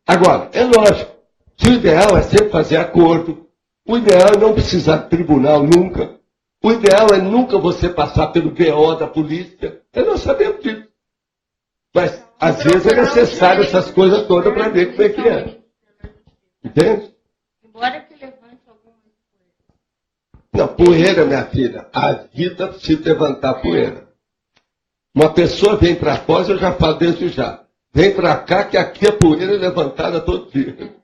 Agora, é lógico, que o ideal é sempre fazer acordo. O ideal é não precisar de tribunal nunca. O ideal é nunca você passar pelo BO da polícia. Nós sabemos disso. Mas, às vezes, é necessário essas coisas todas para ver como é que é. Entende? Embora que levante alguma coisa. Não, poeira, minha filha. A vida precisa levantar poeira. Uma pessoa vem para fora, eu já falo desde já. Vem para cá, que aqui a poeira é levantada todo dia.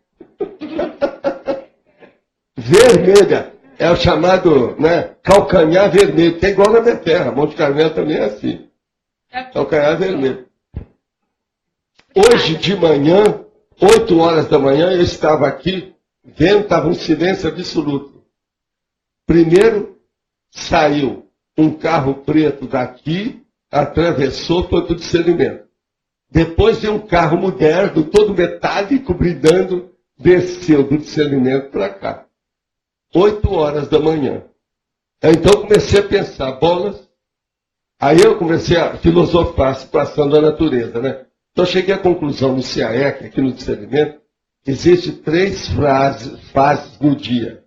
Vermelha. É o chamado, né, calcanhar vermelho, que é igual na minha terra. Monte Carmelo também é assim. Calcanhar vermelho. Hoje de manhã, 8 horas da manhã, eu estava aqui, vendo, estava um silêncio absoluto. Primeiro, saiu um carro preto daqui, atravessou, foi para o discernimento. Depois veio um carro moderno, todo metálico, brilhando, desceu do discernimento para cá. 8 horas da manhã. Então comecei a pensar, bolas. Aí eu comecei a filosofar a situação da natureza, né? Então cheguei à conclusão no CAEC, aqui no discernimento, existem 3 fases no dia,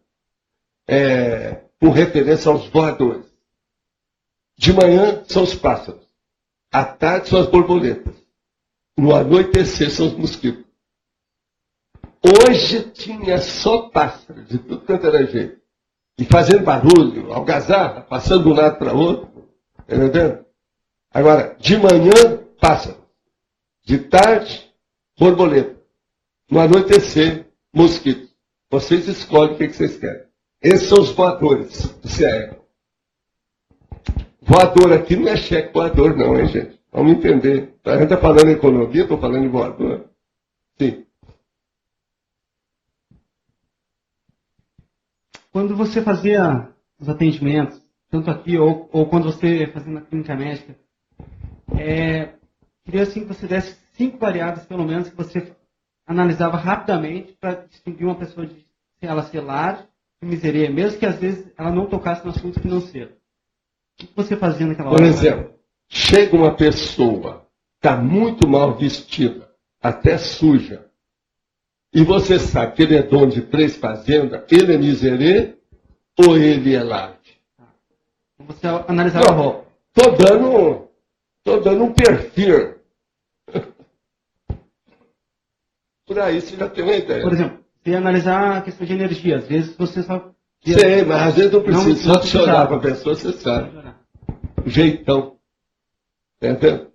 com referência aos voadores. De manhã são os pássaros. À tarde são as borboletas. No anoitecer são os mosquitos. Hoje tinha só pássaros, de tudo quanto era jeito. E fazendo barulho, algazarra, passando de um lado para outro. Entendeu? Agora, de manhã, pássaros. De tarde, borboleta. No anoitecer, mosquitos. Vocês escolhem o que vocês querem. Esses são os voadores do CAE. Voador aqui não é cheque voador, não, hein, gente? Vamos entender. A gente está falando em economia, estou falando em voador. Sim. Quando você fazia os atendimentos, tanto aqui ou quando você fazia na clínica médica, queria assim que você desse 5 variáveis, pelo menos, que você analisava rapidamente para distinguir uma pessoa de ela ser large e miseria, mesmo que às vezes ela não tocasse no assunto financeiro. O que você fazia naquela hora? Por exemplo, chega uma pessoa, está muito mal vestida, até suja, e você sabe que ele é dono de 3 fazendas, ele é miserê ou ele é large? Você analisava... Não, estou dando um perfil. Por aí você já tem uma ideia. Por exemplo, você ia analisar a questão de energia. Às vezes você só... Sei, mas às vezes não precisa. Só de olhar para a pessoa, você sabe. O jeitão. Entendeu?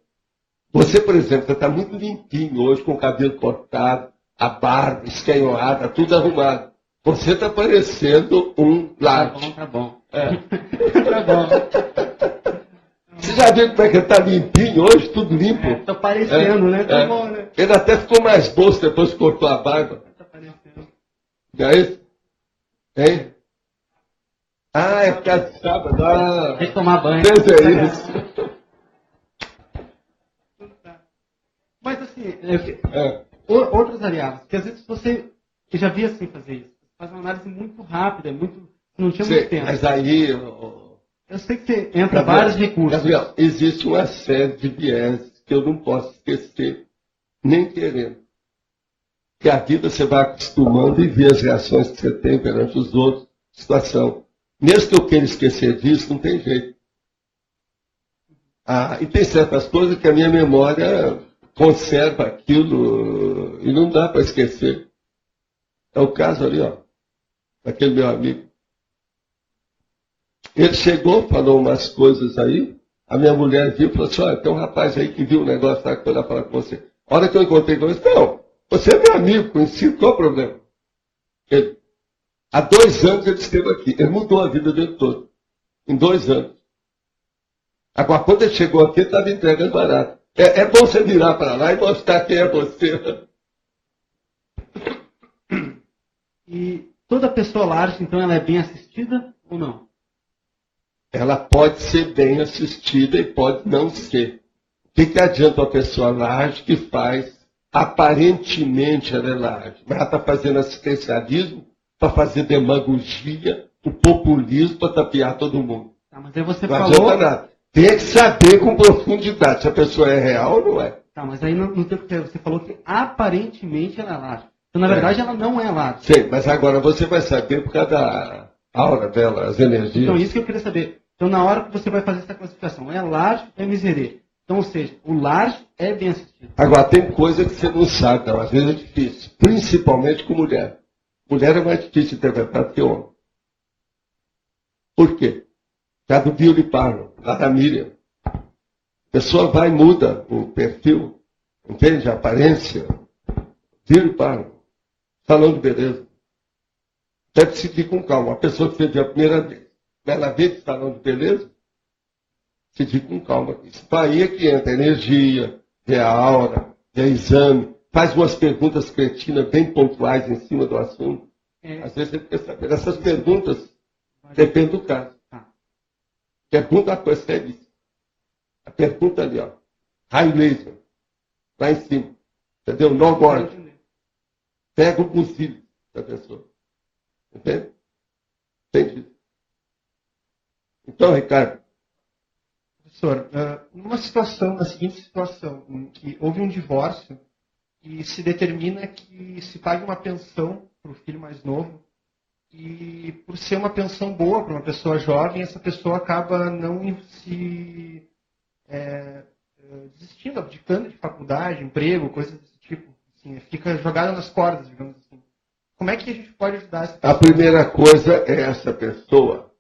Você, por exemplo, você está muito limpinho hoje, com o cabelo cortado, a barba escanhoada, tudo arrumado. Você está parecendo um large. Tá bom. Tá bom. Você já viu como é que ele está limpinho hoje, tudo limpo? Está parecendo, né? Tá bom, né? Ele até ficou mais bolso depois que cortou a barba. Está parecendo. Não é isso? Hein? Ah, é por causa de sábado. Tem que tomar banho. É isso. Mas assim, outras variáveis, porque às vezes você já via assim fazer isso. Você faz uma análise muito rápida, não tinha muito tempo. Mas aí... Eu sei que você entra vários recursos. Gabriel, existe uma série de viés que eu não posso esquecer, nem querendo. Que a vida você vai acostumando e vê as reações que você tem perante os outros, situação. Mesmo que eu queira esquecer disso, não tem jeito. E tem certas coisas que a minha memória conserva aquilo e não dá para esquecer. É o caso ali, ó, daquele meu amigo. Ele chegou, falou umas coisas aí, a minha mulher viu e falou assim, olha, tem um rapaz aí que viu um negócio lá que foi lá falar com você. A hora que eu encontrei com ele, não, você é meu amigo, conhecido, qual é o problema? Ele, há 2 anos ele esteve aqui, ele mudou a vida dele todo, em 2 anos. Agora, quando ele chegou aqui, ele estava entregando barato. É bom você virar para lá e mostrar quem é você. toda pessoa large, então, ela é bem assistida ou não? Ela pode ser bem assistida e pode não ser. O que adianta uma pessoa large que faz, aparentemente ela é large, mas ela está fazendo assistencialismo para fazer demagogia, o populismo para tapear todo mundo. Tá, mas aí você não falou... adianta nada. Tem que saber com profundidade se a pessoa é real ou não é. Tá, mas aí no tempo que você falou que aparentemente ela é large. Então, na verdade, ela não é large. Sim, mas agora você vai saber por causa da aura dela, as energias. Então, isso que eu queria saber. Então, na hora que você vai fazer essa classificação, é large ou é miserê? Então, ou seja, o large é bem assistido. Agora, tem coisa que você não sabe, não. Às vezes é difícil. Principalmente com mulher. Mulher é mais difícil de interpretar do que homem. Por quê? Por causa do bioliparo, lá da Miriam. A pessoa vai e muda o perfil, entende? A aparência. Bioliparo. Salão de beleza. Deve seguir com calma. A pessoa que você viu a primeira vez, ela vê de salão de beleza, se diga com calma. Isso aí é que entra energia, vê a aura, vê exame, faz umas perguntas cretinas bem pontuais em cima do assunto. Às vezes você quer saber. Essas perguntas dependem do caso. Pergunta a coisa séria. A pergunta ali, ó. Raio laser. Lá em cima. Entendeu? Nó gordo. Pega o buzilho da pessoa. Entende? Entendi. Então, Ricardo. Professor, na seguinte situação, em que houve um divórcio e se determina que se pague uma pensão para o filho mais novo, e por ser uma pensão boa para uma pessoa jovem, essa pessoa acaba não se desistindo, abdicando de faculdade, emprego, coisas desse tipo. Assim, fica jogada nas cordas, digamos assim. Como é que a gente pode ajudar essa pessoa? A primeira coisa é essa pessoa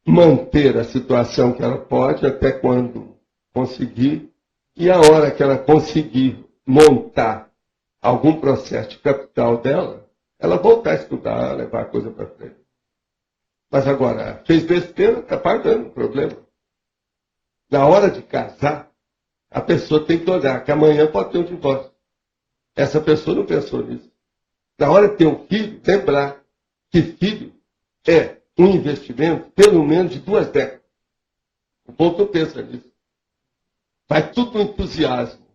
manter a situação que ela pode até quando conseguir, e a hora que ela conseguir montar algum processo de capital dela, ela voltar a estudar, levar a coisa para frente. Mas agora, fez besteira, está pagando o problema. Na hora de casar, a pessoa tem que olhar que amanhã pode ter um divórcio. Essa pessoa não pensou nisso. Na hora de ter um filho, lembrar que filho é um investimento pelo menos de 2 décadas. O povo não pensa nisso. Vai tudo no entusiasmo.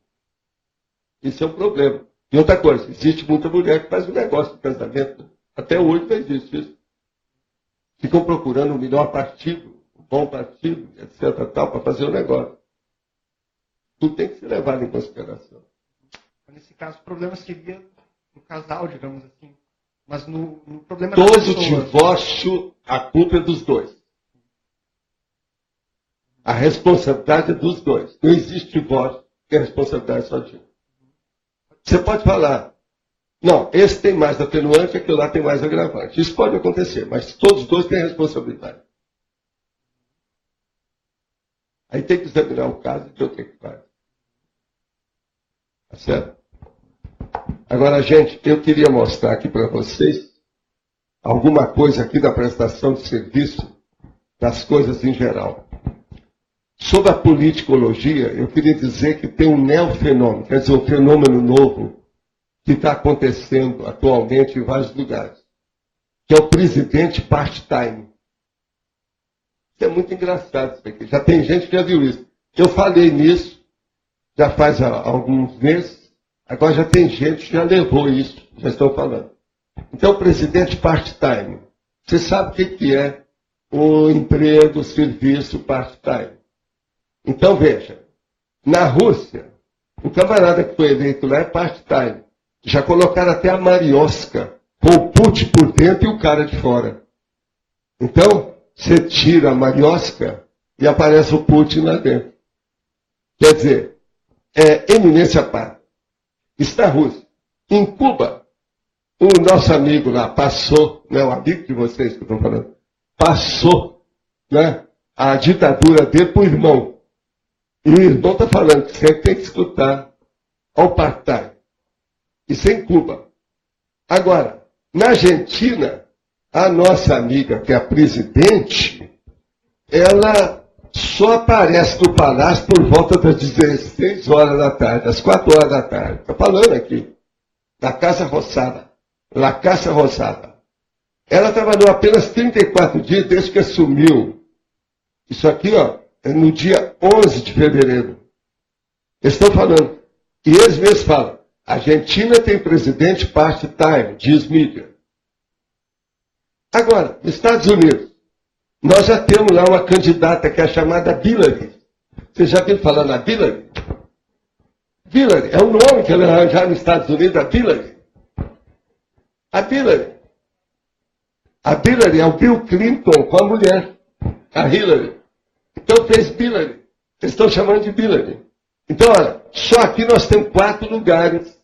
Isso é um problema. E outra coisa, existe muita mulher que faz um negócio de casamento. Até hoje não existe isso. Ficam procurando o melhor partido, um bom partido, etc. para fazer o negócio. Tudo tem que ser levado em consideração. Nesse caso, o problema seria no casal, digamos assim. Mas no problema todo divórcio, a culpa é dos dois. A responsabilidade é dos dois. Não existe divórcio que a responsabilidade é só de um. Você pode falar, não, esse tem mais atenuante, aquele lá tem mais agravante. Isso pode acontecer, mas todos os dois têm responsabilidade. Aí tem que examinar o caso e ver o que faz. Tá certo? Agora, gente, eu queria mostrar aqui para vocês alguma coisa aqui da prestação de serviço, das coisas em geral. Sobre a politicologia, eu queria dizer que tem um neofenômeno, quer dizer, um fenômeno novo que está acontecendo atualmente em vários lugares, que é o presidente part-time. Isso é muito engraçado isso aqui. Já tem gente que já viu isso. Eu falei nisso já faz alguns meses, agora já tem gente que já levou isso, já estão falando. Então, o presidente part-time, você sabe o que é o emprego, o serviço part-time? Então, veja, na Rússia, o camarada que foi eleito lá é part-time. Já colocaram até a Mariosca, com o Putin por dentro e o cara de fora. Então, você tira a Mariosca e aparece o Putin lá dentro. Quer dizer, é eminência par. Isso na Rússia. Em Cuba, o nosso amigo lá passou, né, o amigo de vocês que eu estou falando, passou, né, a ditadura dele para o irmão. E o irmão está falando que você tem que escutar ao part-time. Isso é em Cuba. Agora, na Argentina, a nossa amiga, que é a presidente, ela só aparece no palácio por volta das 16 horas da tarde, às 4 horas da tarde. Está falando aqui. Da Casa Rosada. La Casa Rosada. Ela trabalhou apenas 34 dias desde que assumiu. Isso aqui, ó, é no dia 11 de fevereiro. Eles estão falando. E eles mesmos falam. A Argentina tem presidente part-time, diz mídia. Agora, nos Estados Unidos, nós já temos lá uma candidata que é chamada Hillary. Você já viu falar na Hillary? Hillary, é o nome que ela arranjaram nos Estados Unidos, a Hillary. A Hillary. A Hillary é o Bill Clinton com a mulher. A Hillary. Então fez Hillary. Eles estão chamando de Hillary. Então, olha, só aqui nós temos 4 lugares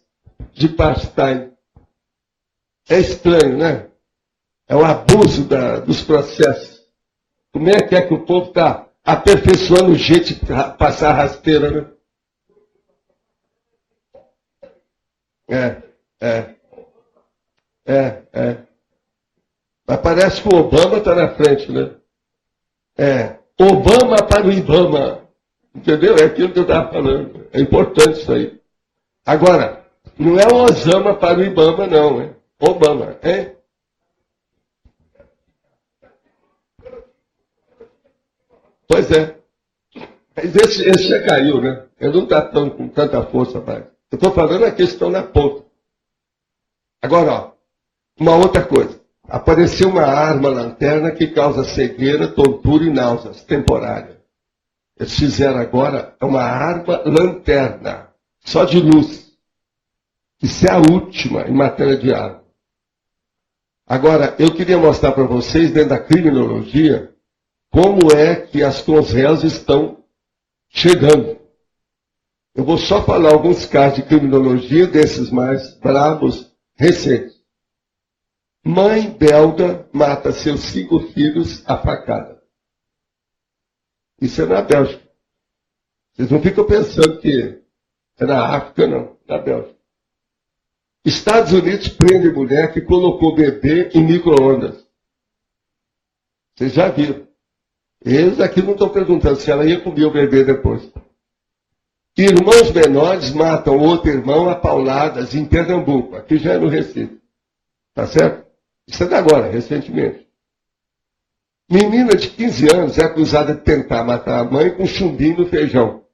de part-time. É estranho, né? É o abuso dos processos. Como é que o povo está aperfeiçoando o jeito de passar a rasteira, né? Mas parece que o Obama está na frente, né? Obama para o Ibama. Entendeu? É aquilo que eu estava falando. É importante isso aí. Agora, não é o Osama para o Ibama, não. É Obama. Pois é. Mas esse já caiu, né? Ele não está com tanta força mais. Eu estou falando a questão na ponta. Agora, ó, uma outra coisa. Apareceu uma arma lanterna que causa cegueira, tontura e náuseas temporárias. Eles fizeram agora uma arma lanterna, só de luz. Isso é a última em matéria de arma. Agora, eu queria mostrar para vocês, dentro da criminologia, como é que as réus estão chegando. Eu vou só falar alguns casos de criminologia, desses mais bravos, recentes. Mãe belga mata seus 5 filhos a facada. Isso é na Bélgica. Vocês não ficam pensando que é na África, não. Na Bélgica. Estados Unidos prende mulher que colocou bebê em micro-ondas. Vocês já viram. Eles aqui não estão perguntando se ela ia comer o bebê depois. Irmãos menores matam outro irmão a pauladas em Pernambuco. Aqui já é no Recife. Tá certo? Isso é de agora, recentemente. Menina de 15 anos é acusada de tentar matar a mãe com chumbinho no feijão.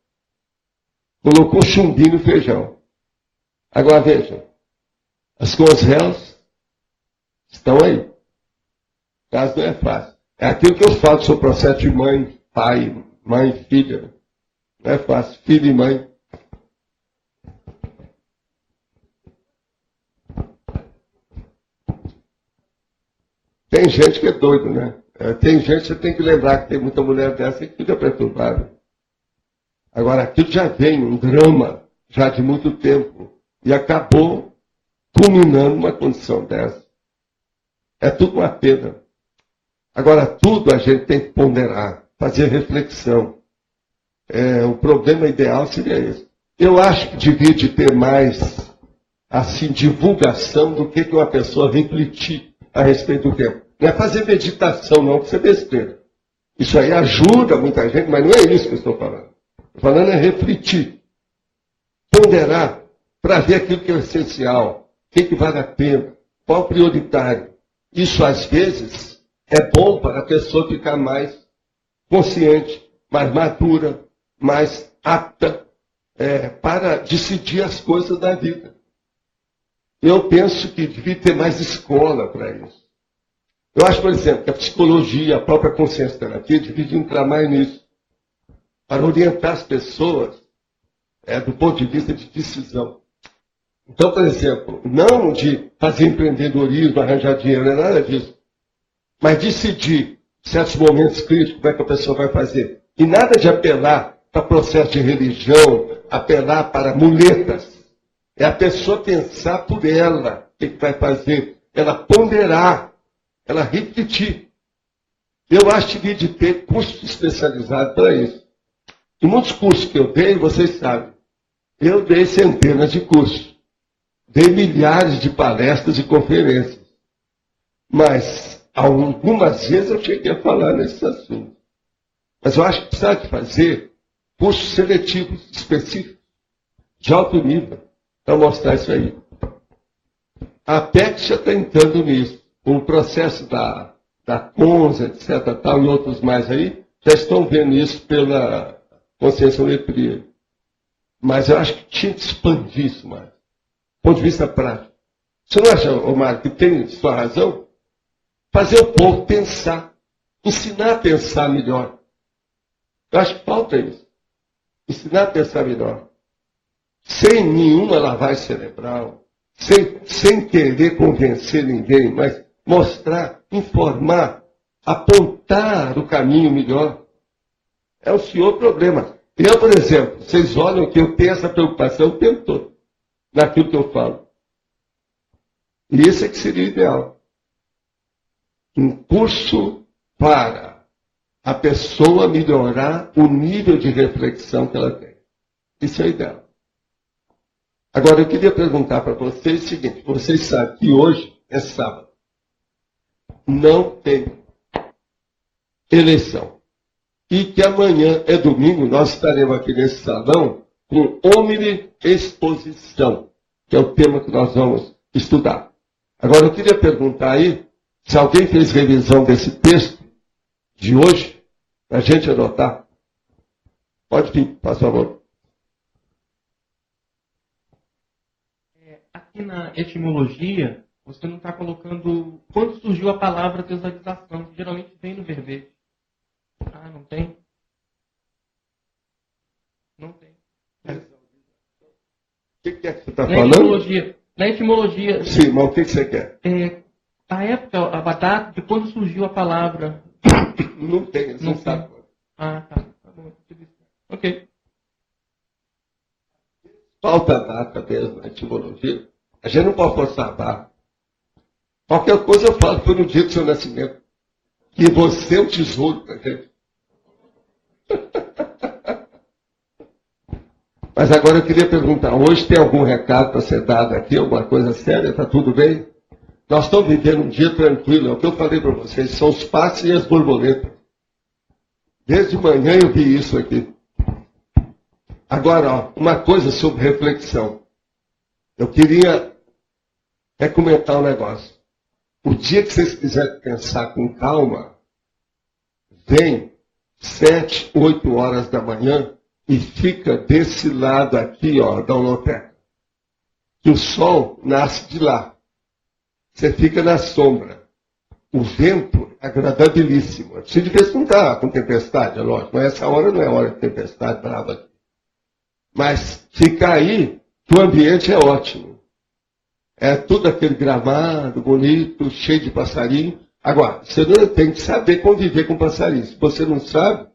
Colocou chumbinho no feijão. Agora vejam. As réus estão aí. O caso não é fácil. É aquilo que eu falo sobre o processo de mãe, pai, mãe, filha. Não é fácil. Filho e mãe. Tem gente que é doido, né? Tem gente que você tem que lembrar que tem muita mulher dessa que fica perturbada. Agora, aquilo já vem um drama, já de muito tempo, e acabou culminando uma condição dessa. É tudo uma pena. Agora, tudo a gente tem que ponderar, fazer reflexão. O problema ideal seria esse. Eu acho que devia de ter mais, assim, divulgação do que uma pessoa refletir a respeito do tempo. Não é fazer meditação, não, que isso é besteira. Isso aí ajuda muita gente, mas não é isso que eu estou falando. Estou falando é refletir, ponderar, para ver aquilo que é essencial, o que vale a pena, qual o prioritário. Isso, às vezes, é bom para a pessoa ficar mais consciente, mais madura, mais apta para decidir as coisas da vida. Eu penso que devia ter mais escola para isso. Eu acho, por exemplo, que a psicologia, a própria consciência terapia, devia entrar mais nisso, para orientar as pessoas do ponto de vista de decisão. Então, por exemplo, não de fazer empreendedorismo, arranjar dinheiro, não é nada disso, mas decidir certos momentos críticos, como é que a pessoa vai fazer. E nada de apelar para processo de religião, apelar para muletas. É a pessoa pensar por ela o que vai fazer, ela ponderar, ela refletir. Eu acho que devia de ter curso especializado para isso. E muitos cursos que eu dei, vocês sabem, eu dei centenas de cursos. Dei milhares de palestras e conferências. Mas, algumas vezes eu cheguei a falar nesses assuntos. Mas eu acho que precisa de fazer cursos seletivos, específicos, de alto nível, para mostrar isso aí. A APEC já está entrando nisso. o processo da CONSA, etc., tal, e outros mais aí, já estão vendo isso pela conscienciometria. Mas eu acho que tinha que expandir isso mais, do ponto de vista prático. Você não acha, Omar, que tem sua razão? Fazer o povo pensar, ensinar a pensar melhor. Eu acho que falta isso. Ensinar a pensar melhor. Sem nenhuma lavagem cerebral, sem querer convencer ninguém, mas mostrar, informar, apontar o caminho melhor. É o senhor problema. Eu, por exemplo, vocês olham que eu tenho essa preocupação o tempo todo, naquilo que eu falo. E isso é que seria o ideal. Um curso para a pessoa melhorar o nível de reflexão que ela tem. Isso é o ideal. Agora, eu queria perguntar para vocês o seguinte: vocês sabem que hoje é sábado. Não tem eleição. E que amanhã é domingo, nós estaremos aqui nesse salão com Omni Exposição, que é o tema que nós vamos estudar. Agora, eu queria perguntar aí, se alguém fez revisão desse texto de hoje, para a gente anotar. Pode vir, por favor. Aqui na etimologia, você não está colocando quando surgiu a palavra teosalização, que geralmente vem no verbete. Ah, não tem? Não tem. O que é que você está Na falando? Na etimologia. Sim, mas o que você quer? A época, a data de quando surgiu a palavra. Não tem, eles não sabem. Ah, tá. Tá bom. Ok. Falta data mesmo na etimologia. A gente não pode forçar a barra. Qualquer coisa eu falo foi no dia do seu nascimento. E você é um tesouro para a gente. Mas agora eu queria perguntar, hoje tem algum recado para ser dado aqui, alguma coisa séria? Está tudo bem? Nós estamos vivendo um dia tranquilo, é o que eu falei para vocês, são os passos e as borboletas. Desde manhã eu vi isso aqui. Agora, ó, uma coisa sobre reflexão. Eu queria comentar um negócio. O dia que vocês quiserem pensar com calma, vem 7, 8 horas da manhã e fica desse lado aqui, ó, da holoteca. Que o sol nasce de lá. Você fica na sombra. O vento é agradabilíssimo. Se de vez não está com tempestade, é lógico, mas essa hora não é hora de tempestade brava aqui. Mas ficar aí, o ambiente é ótimo. É tudo aquele gramado bonito, cheio de passarinho. Agora, você não tem que saber conviver com passarinho. Se você não sabe,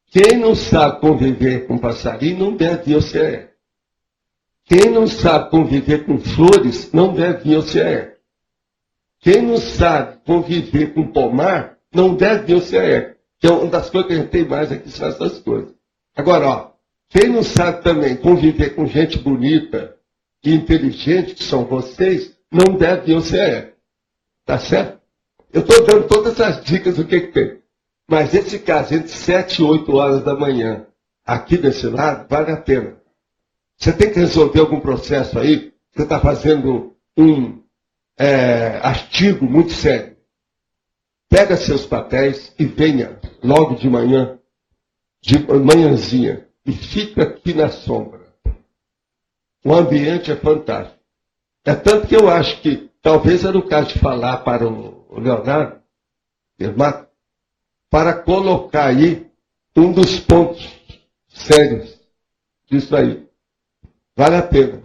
quem não sabe conviver com passarinho não deve vir ao CE. Quem não sabe conviver com flores não deve vir ao CE. Quem não sabe conviver com pomar não deve vir ao CE. Que é uma das coisas que a gente tem mais aqui, são essas coisas. Agora, ó, quem não sabe também conviver com gente bonita e inteligente, que são vocês, não deve ir ao CE. Tá certo? Eu estou dando todas as dicas do que tem. Mas esse caso, entre 7 e 8 horas da manhã, aqui desse lado, vale a pena. Você tem que resolver algum processo aí, você está fazendo um artigo muito sério. Pega seus papéis e venha logo de manhã, de manhãzinha, e fica aqui na sombra. O ambiente é fantástico. É tanto que eu acho que talvez era o caso de falar para o Leonardo, para colocar aí um dos pontos sérios disso aí. Vale a pena.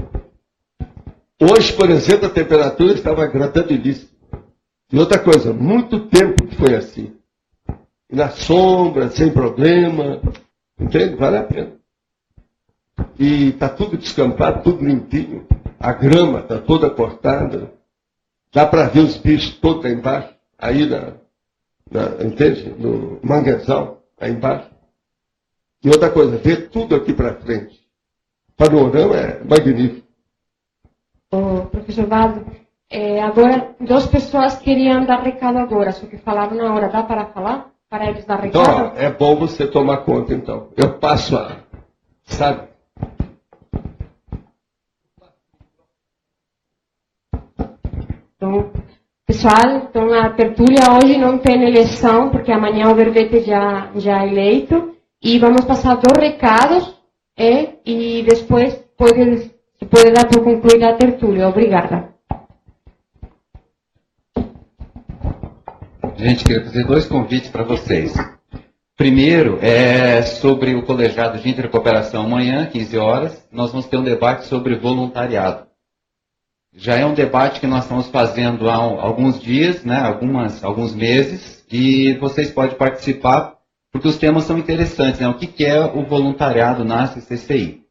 Hoje, por exemplo, a temperatura estava agradabilíssima. E outra coisa, muito tempo que foi assim. E na sombra, sem problema. Entende? Vale a pena. E está tudo descampado, tudo limpinho. A grama está toda cortada. Dá para ver os bichos todos lá embaixo. Aí, entende? No manguezal, aí embaixo. E outra coisa, ver tudo aqui para frente. O panorama é magnífico. Ô, professor Valdo, agora, 2 pessoas queriam dar recado agora, só que falaram na hora. Dá para falar? Para eles dar recado? Então, ó, é bom você tomar conta, então. Eu passo sabe? Então, Pessoal, então a tertúlia hoje não tem eleição, porque amanhã o verbete já é eleito. E vamos passar 2 recados e depois se pode dar por concluída a tertúlia. Obrigada. Gente, queria fazer 2 convites para vocês. Primeiro é sobre o colegiado de intercooperação. Amanhã, 15 horas, nós vamos ter um debate sobre voluntariado. Já é um debate que nós estamos fazendo há alguns dias, né, alguns meses, e vocês podem participar, porque os temas são interessantes. Né? O que é o voluntariado na CCCI?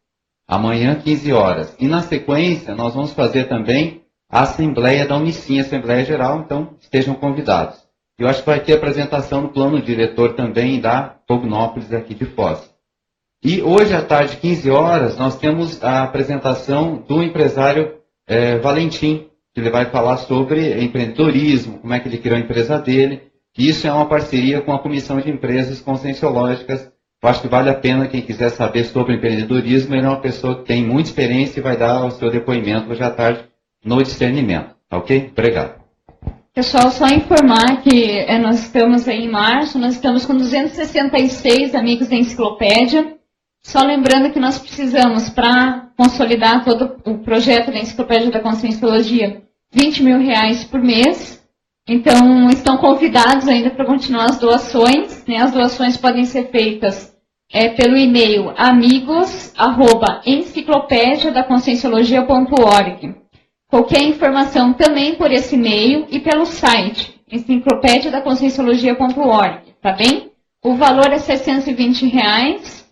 Amanhã, 15 horas. E na sequência, nós vamos fazer também a Assembleia da Unicim, Assembleia Geral, então estejam convidados. Eu acho que vai ter apresentação no plano diretor também da Pognópolis aqui de Foz. E hoje à tarde, 15 horas, nós temos a apresentação do empresário Valentim, que ele vai falar sobre empreendedorismo, como é que ele criou a empresa dele. E isso é uma parceria com a Comissão de Empresas Conscienciológicas. Eu acho que vale a pena quem quiser saber sobre empreendedorismo. Ele é uma pessoa que tem muita experiência e vai dar o seu depoimento hoje à tarde no discernimento. Ok? Obrigado. Pessoal, só informar que nós estamos aí em março, nós estamos com 266 amigos da enciclopédia. Só lembrando que nós precisamos, para consolidar todo o projeto da Enciclopédia da Conscienciologia, R$20 mil por mês. Então, estão convidados ainda para continuar as doações. Né? As doações podem ser feitas pelo e-mail amigos@enciclopediadaconscienciologia.org. Qualquer informação também por esse e-mail e pelo site enciclopediadaconscienciologia.org, tá bem? O valor é R$620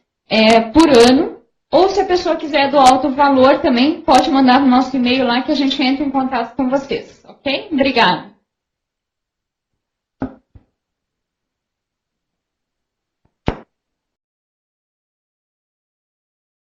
por ano, ou se a pessoa quiser do alto valor também, pode mandar no nosso e-mail lá que a gente entra em contato com vocês, ok? Obrigada.